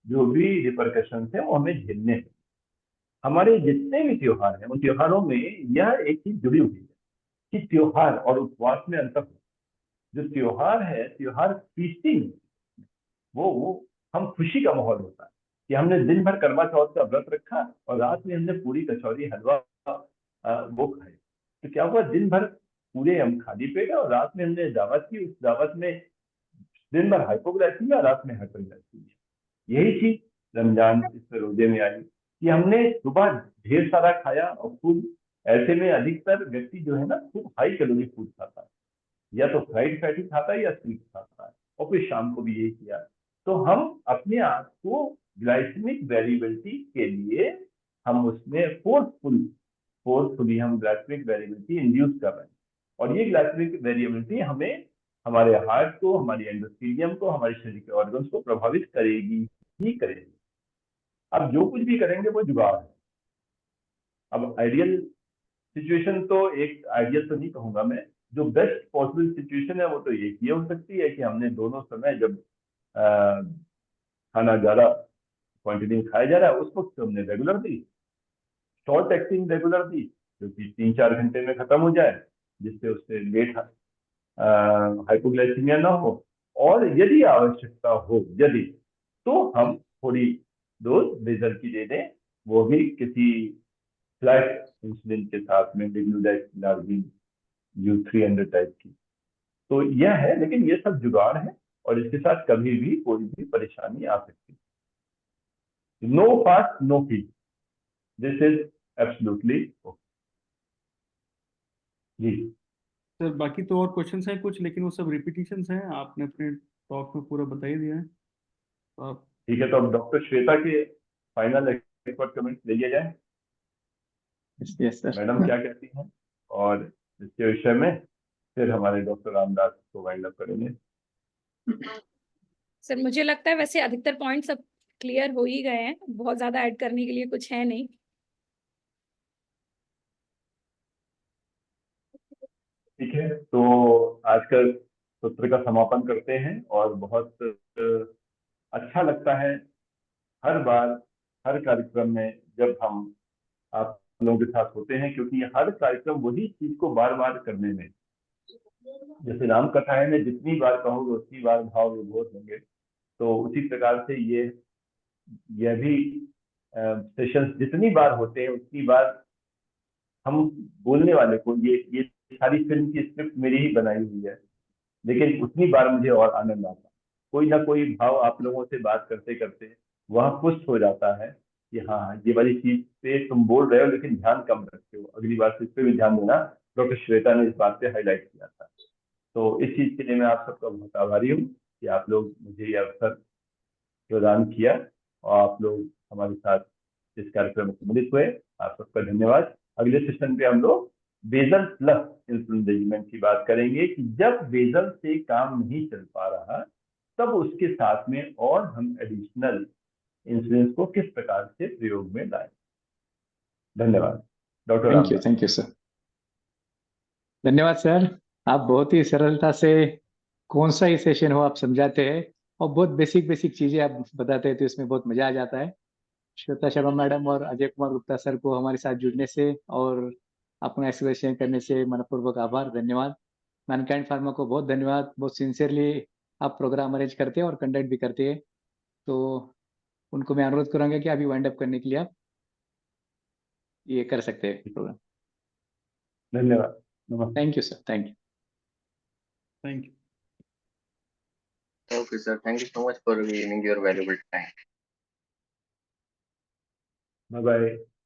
S2: जो भी रिपरकशन है वो हमें झेलने हैं। हमारे जितने भी त्योहार हैं उन त्योहारों में यह एक चीज जुड़ी हुई है कि त्योहार और उपवास में अंतर है। जो त्योहार है, त्योहार फीस्टिंग, वो हम खुशी का माहौल होता है कि हमने दिन भर करवा चौथ का व्रत रखा और रात में हमने पूरी कचौरी हलवा वो खाए। तो क्या हुआ, दिन भर पूरे हम खाली पेट और रात में हमने दावत की, उस दावत में दिन भर हाइपोग्लाइसीमिया, रात में हाइपरग्लाइसीमिया। यही चीज रमजान इस रोजे में आई कि हमने सुबह ढेर सारा खाया और खूब, ऐसे में अधिकतर व्यक्ति जो है ना खूब हाई कैलोरी फूड खाता है, या तो फ्राइड फैटी खाता है या स्वीट खाता है, और फिर शाम को भी यही किया। तो हम अपने आप को ग्लाइसेमिक वेरिएबिलिटी के लिए हम उसमें फोर्सफुली हम ग्लाइसेमिक वेरिएबिलिटी इंड्यूस कर रहे हैं, और ये ग्लाइसेमिक वेरिएबिलिटी हमें, हमारे हार्ट को, हमारी एंडोथेलियम को, हमारे शरीर के ऑर्गन्स को प्रभावित करेगी ही करेगी। अब जो कुछ भी करेंगे वो जुगाड़ है। अब आइडियल सिचुएशन तो, एक आइडियल तो नहीं कहूंगा मैं, जो बेस्ट पॉसिबल सिचुएशन है वो तो ये हो सकती है कि हमने दोनों समय जब खाना ज्यादा क्वांटिटी में खाया जा रहा है उस वक्त तो हमने रेगुलर दी, शॉर्ट एक्टिंग रेगुलर दी जो कि 3-4 घंटे में खत्म हो जाए, जिससे उससे लेट हाइपोग्लाइसीमिया ना हो, और यदि आवश्यकता हो, यदि, तो हम थोड़ी डोज बेजल की दे दें, वो भी किसी फ्लैट इंसुलिन के साथ में, डिग्लूडाइजिन U300 टाइप की। तो यह है, लेकिन ये सब जुगाड़ है और इसके साथ कभी भी कोई भी परेशानी आ सकती है। No fast no feed, this is absolutely okay जी।
S5: सर बाकी तो और क्वेश्चंस हैं कुछ, लेकिन वो सब रिपीटिशंस हैं, आपने अपने टॉक में पूरा बता ही दिया है, तो आप
S2: ठीक है, तो अब डॉक्टर श्वेता के फाइनल एक्सपर्ट कमेंट ले लिया जाए।
S3: Yes sir.
S2: मैडम क्या कहती हैं, और इसके विषय में फिर हमारे डॉक्टर रामदास को वाइंड अप करेंगे।
S4: सर मुझे लगता है वैसे अधिकतर पॉइंट सब क्लियर हो ही गए हैं, बहुत ज्यादा ऐड करने के लिए कुछ है नहीं।
S2: ठीक है, तो आज का सत्र का समापन करते हैं, और बहुत अच्छा लगता है हर बार, हर कार्यक्रम में जब हम आप लोगों के साथ होते हैं, क्योंकि हर कार्यक्रम वही चीज को बार बार करने में जैसे राम कथाएं में जितनी बार कहोगे उतनी बार भाव विभोर होंगे, तो उसी प्रकार से यह भी सेशंस जितनी बार होते हैं उतनी बार हम बोलने वाले को ये सारी फिल्म की स्क्रिप्ट मेरी ही बनाई हुई है, लेकिन उतनी बार मुझे और आनंद आता, कोई ना कोई भाव आप लोगों से बात करते करते वह खुश हो जाता है कि हाँ हाँ ये वाली चीज पे तुम बोल रहे हो लेकिन ध्यान कम रखते हो, अगली बार से इस पे भी ध्यान देना। डॉक्टर श्वेता ने इस बात पे हाईलाइट किया था। तो इस चीज के लिए मैं आप सबका बहुत आभारी हूँ कि आप लोग मुझे ये अवसर प्रदान किया और आप लोग हमारे साथ इस कार्यक्रम में सम्मिलित हुए। आप सबका धन्यवाद। अगले सेशन पे हम लोग बेजल प्लस इंसुलिन रेजिमेंट की बात करेंगे कि जब बेजल से काम नहीं चल पा रहा तब उसके साथ में और हम एडिशनल इंसुलिन को किस प्रकार से प्रयोग में लाएं। धन्यवाद doctor Ramdas.
S3: Thank you sir. धन्यवाद सर। आप बहुत ही सरलता से कौन सा ही सेशन हो आप समझाते हैं और बहुत बेसिक बेसिक चीजें आप बताते हैं, तो इसमें बहुत मजा आ जाता है। श्वेता शर्मा मैडम और अजय कुमार गुप्ता सर को हमारे साथ जुड़ने से और अपना एक्सप्लेनेशन करने से मनपूर्वक आभार, धन्यवाद। मैनकाइंड फार्मा को बहुत धन्यवाद, बहुत सिंसियरली आप प्रोग्राम अरेंज करते हैं और कंडक्ट भी करते हैं। तो उनको मैं अनुरोध करूंगा कि अभी वाइंड अप करने के लिए आप ये कर सकते हैं प्रोग्राम।
S2: धन्यवाद, नमस्ते।
S3: Thank you sir, thank you.
S5: Thank you.
S1: Okay, sir. Thank you so much for giving your valuable time.
S2: Bye bye.